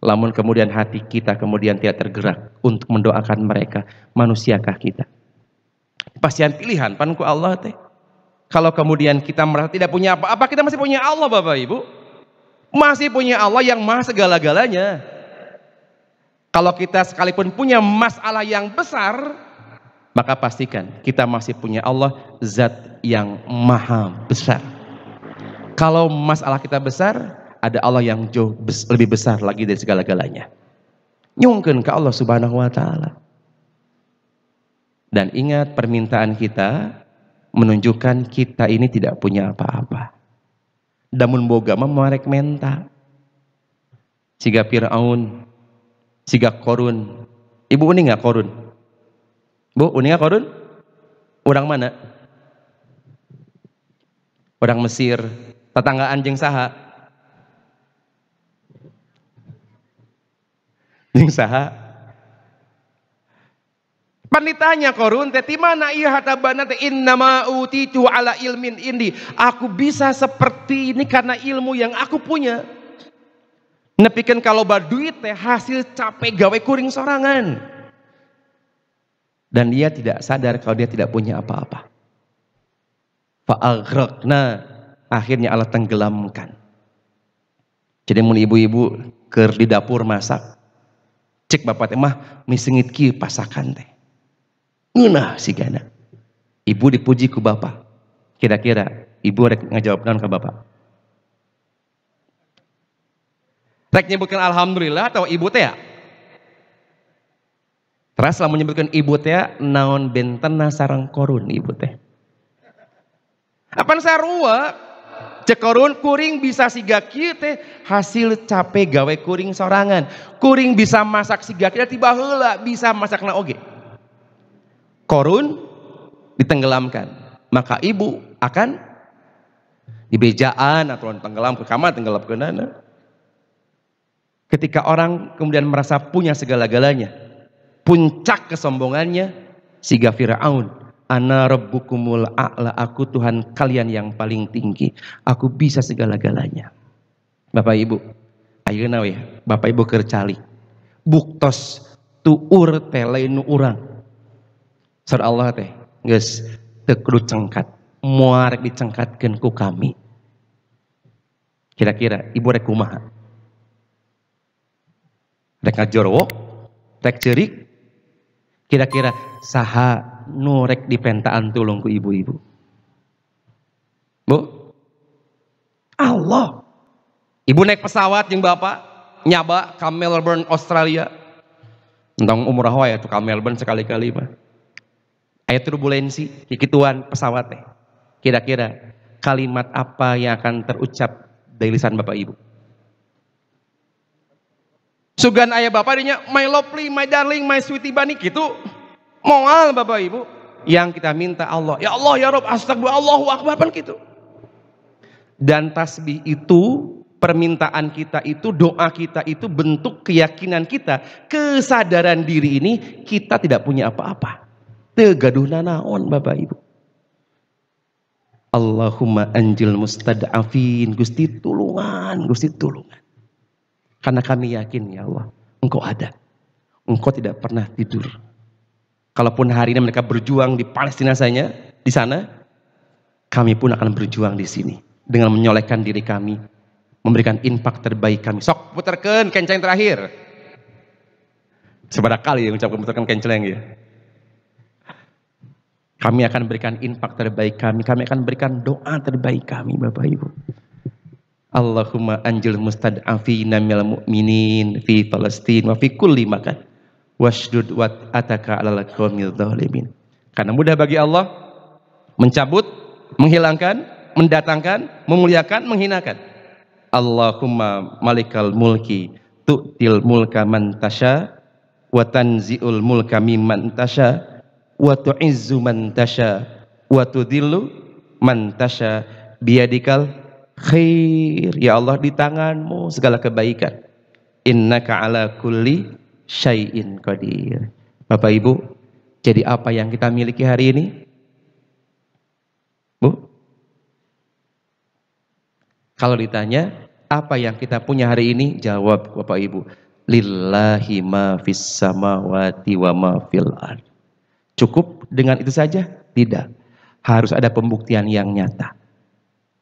Speaker 1: lamun kemudian hati kita kemudian tidak tergerak untuk mendoakan mereka, manusiakah kita? Pastian pilihan panku Allah teh. Kalau kemudian kita merasa tidak punya apa-apa, kita masih punya Allah Bapak Ibu. Masih punya Allah yang maha segala-galanya. Kalau kita sekalipun punya masalah yang besar, maka pastikan kita masih punya Allah, zat yang maha besar. Kalau masalah kita besar, ada Allah yang jauh lebih besar lagi dari segala-galanya. Nyungkeun ke Allah Subhanahu wa Ta'ala. Dan ingat, permintaan kita menunjukkan kita ini tidak punya apa-apa. Damun boga mah marek menta. Siga Fir'aun, siga Korun. Ibu uni nggak Korun? Bu, uni nggak Korun? Orang mana? Orang Mesir. Tetanggaan jeung saha? Jeung saha? Pan ditanya Korun teh di mana ieu hatabana teh, innama utitu ala ilmin indi. Aku bisa seperti ini karena ilmu yang aku punya. Nepikeun kalau baduit teh hasil capek gawe kuring sorangan. Dan dia tidak sadar kalau dia tidak punya apa-apa. Fa'aghraqna, akhirnya Allah tenggelamkan. Jadi mun ibu-ibu keur di dapur masak, cek bapak teh mah misengit kieu pasakan teh. Ngeunah sigana. Ibu dipuji ku bapak. Kira-kira ibu rek ngajawab naon ka bapak? Rek nyebutkan alhamdulillah atau ibu teh ya? Terus lamun menyebutkan ibu teh naon bentena sareng Korun ibu teh. Apan sarua cek Korun kuring bisa siga kieu teh hasil capek gawe kuring sorangan. Kuring bisa masak siga kieu tiba heula bisa masakna oge. Korun ditenggelamkan, maka ibu akan dibejaan atau tenggelam ke kamar, tenggelam ke nana. Ketika orang kemudian merasa punya segala-galanya, puncak kesombongannya, siga Fir'aun, ana rabbukumul a'la, aku Tuhan kalian yang paling tinggi, aku bisa segala-galanya. Bapak Ibu, ayeuna we Bapak Ibu keur cali buktos tuur teh lain nu urang. Surah Allah teh geus teu kudu cengkat, moal rek dicengkatkeun ku kami. Kira-kira ibu rek kumaha? Rek ngajorwo, rek ceurik. Kira-kira saha nu rek dipentaan tulung ku ibu-ibu? Bu? Allah. Ibu naik pesawat jeung bapak nyaba ka Melbourne, Australia. Entong umrah wae atuh ka Melbourne sekali-kali mah. Aya turbulensi kikituan pesawat teh. Kira-kira kalimat apa yang akan terucap dari lisan Bapak Ibu? Sugan ayah Bapak dinya, my lovely, my darling, my sweetie bunny gitu. Moal Bapak Ibu. Yang kita minta Allah, ya Allah ya Rabb, astagfirullah, Allahu akbar pan gitu. Dan tasbih itu, permintaan kita itu, doa kita itu bentuk keyakinan kita, kesadaran diri ini kita tidak punya apa-apa. Teu gaduhna naon Bapak Ibu. Allahumma anjil mustad'afin, Gusti tulungan, Gusti tulungan. Karena kami yakin ya Allah, Engkau ada. Engkau tidak pernah tidur. Kalaupun hari ini mereka berjuang di Palestina saja, di sana, kami pun akan berjuang di sini dengan menyolehkan diri kami, memberikan infak terbaik kami. Sok puterkeun kenceng terakhir. Seberapa kali yang ucapkan puterkeun kenceng ya. Kami akan berikan infak terbaik kami akan berikan doa terbaik kami Bapak Ibu. Allahumma anjil mustad'afina minal mu'minin fi Palestin wa fi kulli makan washdud wat'ataka alal qaumidz zalimin. Karena mudah bagi Allah Mencabut, menghilangkan, mendatangkan, memuliakan, menghinakan. Allahumma malikal mulki tu'til mulka man tasha wa tanzi'ul mulka mimman tasha wa tu'izzu man tasha wa tudillu man tasha biyadikal khair. Ya Allah, di tanganmu segala kebaikan. Innaka ala kulli syai'in qadir. Bapak Ibu, jadi apa yang kita miliki hari ini? Bu? Kalau ditanya, apa yang kita punya hari ini? Jawab Bapak Ibu, lillahi ma fis samawati wa ma fil ard. Cukup dengan itu saja? Tidak. Harus ada pembuktian yang nyata.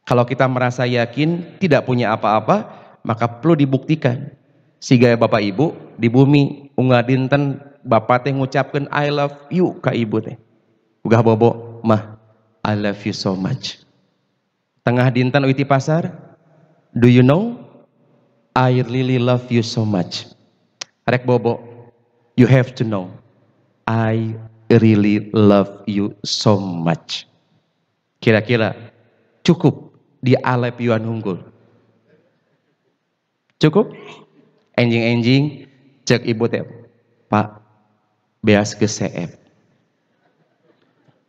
Speaker 1: Kalau kita merasa yakin tidak punya apa-apa, maka perlu dibuktikan. Sehingga Bapak Ibu di bumi unggah dinten Bapak teh ngucapkan I love you ka ibu teh. Ugah bobo, mah I love you so much. Tengah dinten uiti pasar, do you know I really love you so much. Rek bobo, you have to know I really love you so much. Kira-kira cukup di I love you-an unggul? Cukup? Enjing-enjing cek ibu teh, Pak beas ke CF.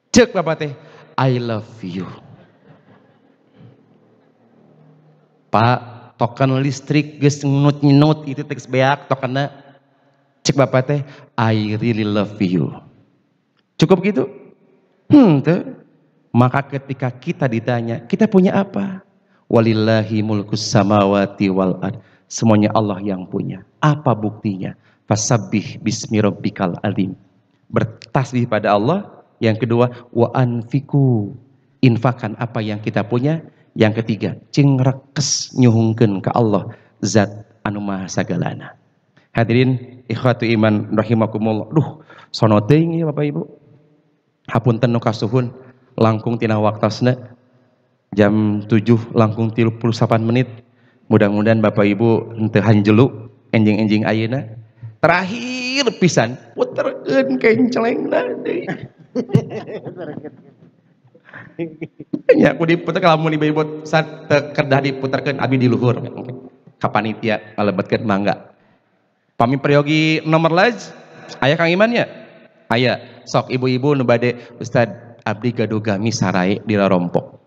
Speaker 1: Cek bapak teh, I love you. Pak token listrik geus ngut-ngut itu teks beak tokenna. Cek bapak teh, I really love you. Cukup gitu? Tuh. Maka ketika kita ditanya, kita punya apa? Walillahi mulkus samawati wal ard. Semuanya Allah yang punya. Apa buktinya? Fasabbih bismi rabbikal azim. Bertasbih pada Allah. Yang kedua, wa anfiku. Infakan apa yang kita punya. Yang ketiga, cing rekes nyuhungkeun ka Allah zat anu maha sagalana. Hadirin ikhwatu iman rahimakumullah. Duh, sono teuing ieu Bapak Ibu. Hapunten nu kasuhun langkung tina waktasna jam 7 langkung 38 menit. Mudah-mudahan Bapak Ibu henteu hanjelu enjing-enjing ayeuna. Terakhir pisan puterkeun kencelengna deui. Ya ku diputer lamun ibu-ibu saat kedah diputerkeun abi di luhur. Ka panitia ngalebetkeun mangga. Pami peryogi nomor laj aya Kang Iman nya? Aya. Sok ibu-ibu nu bade Ustad abdi gadogami sarae di Rarompok.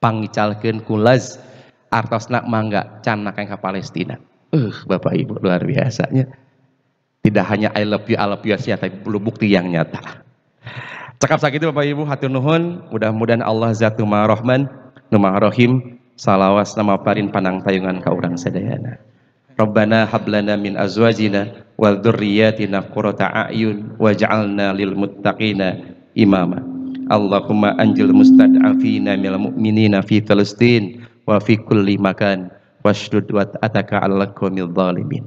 Speaker 1: Pangicalkeun ku laj artosna mangga can nakeng ka Palestina. Bapak Ibu luar biasanya. Tidak hanya I love you tapi perlu bukti yang nyata. Cakap sakitu Bapak Ibu, hatur nuhun. Mudah-mudahan Allah Zatu Maha Rahman, Nu Maha Rahim, salawas nama parin panang tayungan ka urang sadayana. Rabbana hablana min azwajina wal dzurriyyatina qurrata a'yun waj'alna lil muttaqina imama. Allahumma anjil mustad'afina minal mu'minina fi Palestin wa fi kulli makan washdud wa ataka 'alal qaumil zalimin.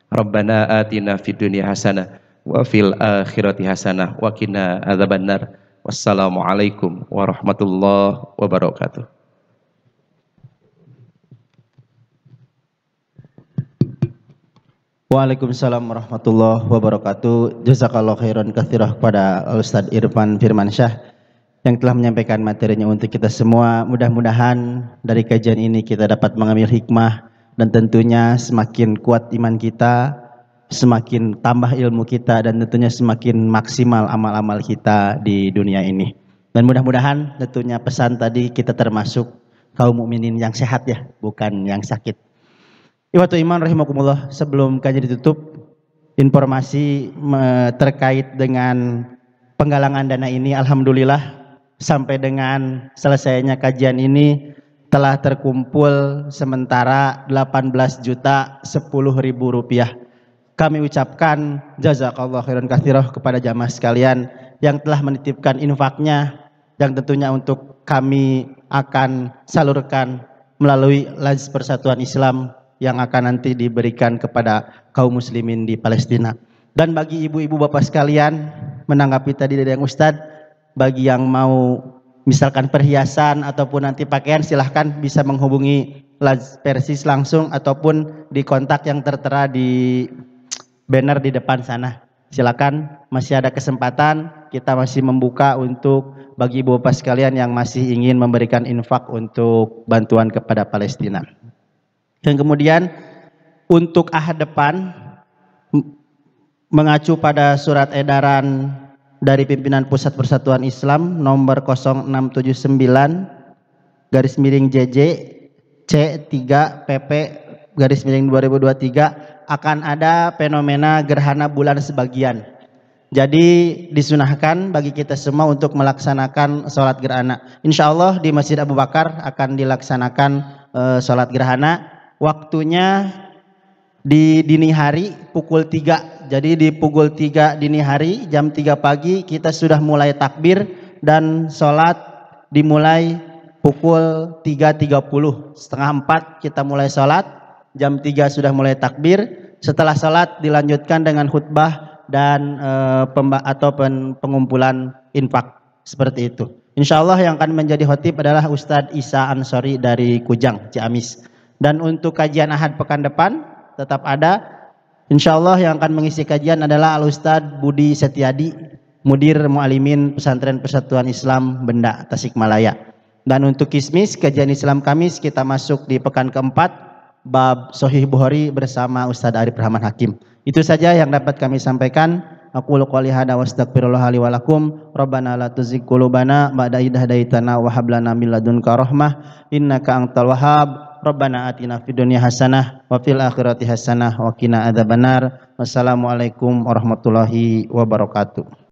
Speaker 1: Rabbana atina fid dunya hasanah wa fil akhirati hasanah wa qina adzabannar. Wassalamualaikum warahmatullahi wabarakatuh.
Speaker 2: Waalaikumsalam warahmatullahi wabarakatuh. Jazakallahu khairan katsirah kepada Ustadz Irfan Firmansyah yang telah menyampaikan materinya untuk kita semua. Mudah-mudahan dari kajian ini kita dapat mengambil hikmah dan tentunya semakin kuat iman kita, semakin tambah ilmu kita, dan tentunya semakin maksimal amal-amal kita di dunia ini. Dan mudah-mudahan tentunya pesan tadi kita termasuk kaum mukminin yang sehat ya, bukan yang sakit. Ikhwatu iman rahimakumullah, sebelum kajian ditutup, informasi terkait dengan penggalangan dana ini, alhamdulillah sampai dengan selesainya kajian ini telah terkumpul sementara 18.010.000 rupiah. Kami ucapkan jazakallahu khairan katsirah kepada jamaah sekalian yang telah menitipkan infaknya, yang tentunya untuk kami akan salurkan melalui Laj Persatuan Islam yang akan nanti diberikan kepada kaum muslimin di Palestina. Dan bagi ibu-ibu bapak sekalian, menanggapi tadi dari yang Ustadz, bagi yang mau misalkan perhiasan ataupun nanti pakaian, silahkan bisa menghubungi Laj Persis langsung ataupun di kontak yang tertera di banner di depan sana. Silakan, masih ada kesempatan, kita masih membuka untuk bagi ibu bapak sekalian yang masih ingin memberikan infak untuk bantuan kepada Palestina. Dan kemudian untuk ahad depan mengacu pada surat edaran dari pimpinan Pusat Persatuan Islam nomor 0679/JJ C3 PP /2023 akan ada fenomena gerhana bulan sebagian. Jadi disunahkan bagi kita semua untuk melaksanakan sholat gerhana. Insya Allah di Masjid Abu Bakar akan dilaksanakan sholat gerhana. Waktunya di dini hari pukul 3. Jadi di pukul 3 dini hari jam 3 pagi kita sudah mulai takbir dan sholat dimulai pukul 3.30. Setengah 4 kita mulai sholat, jam 3 sudah mulai takbir. Setelah sholat dilanjutkan dengan khutbah dan pengumpulan infak seperti itu. Insya Allah yang akan menjadi khotib adalah Ustadz Isa Ansori dari Kujang, Ciamis. Dan untuk kajian ahad pekan depan tetap ada. Insya Allah yang akan mengisi kajian adalah Al-Ustadz Budi Setiadi, Mudir Mu'alimin Pesantren Persatuan Islam Benda, Tasikmalaya. Dan untuk Kismis, kajian Islam Kamis, kita masuk di pekan keempat, bab Sahih Bukhari bersama Ustadz Arif Rahman Hakim. Itu saja yang dapat kami sampaikan. Aqulu qouli hadza wa astaghfirullah li wa lakum. Rabbana la tuzigh qulubana ba'da idh hadaitana wa hab lana min ladunka rahmah innaka antal wahhab. Rabbana atina fid dunya hasanah wa fil akhirati hasanah wa qina adzabannar. Wassalamualaikum warahmatullahi wabarakatuh.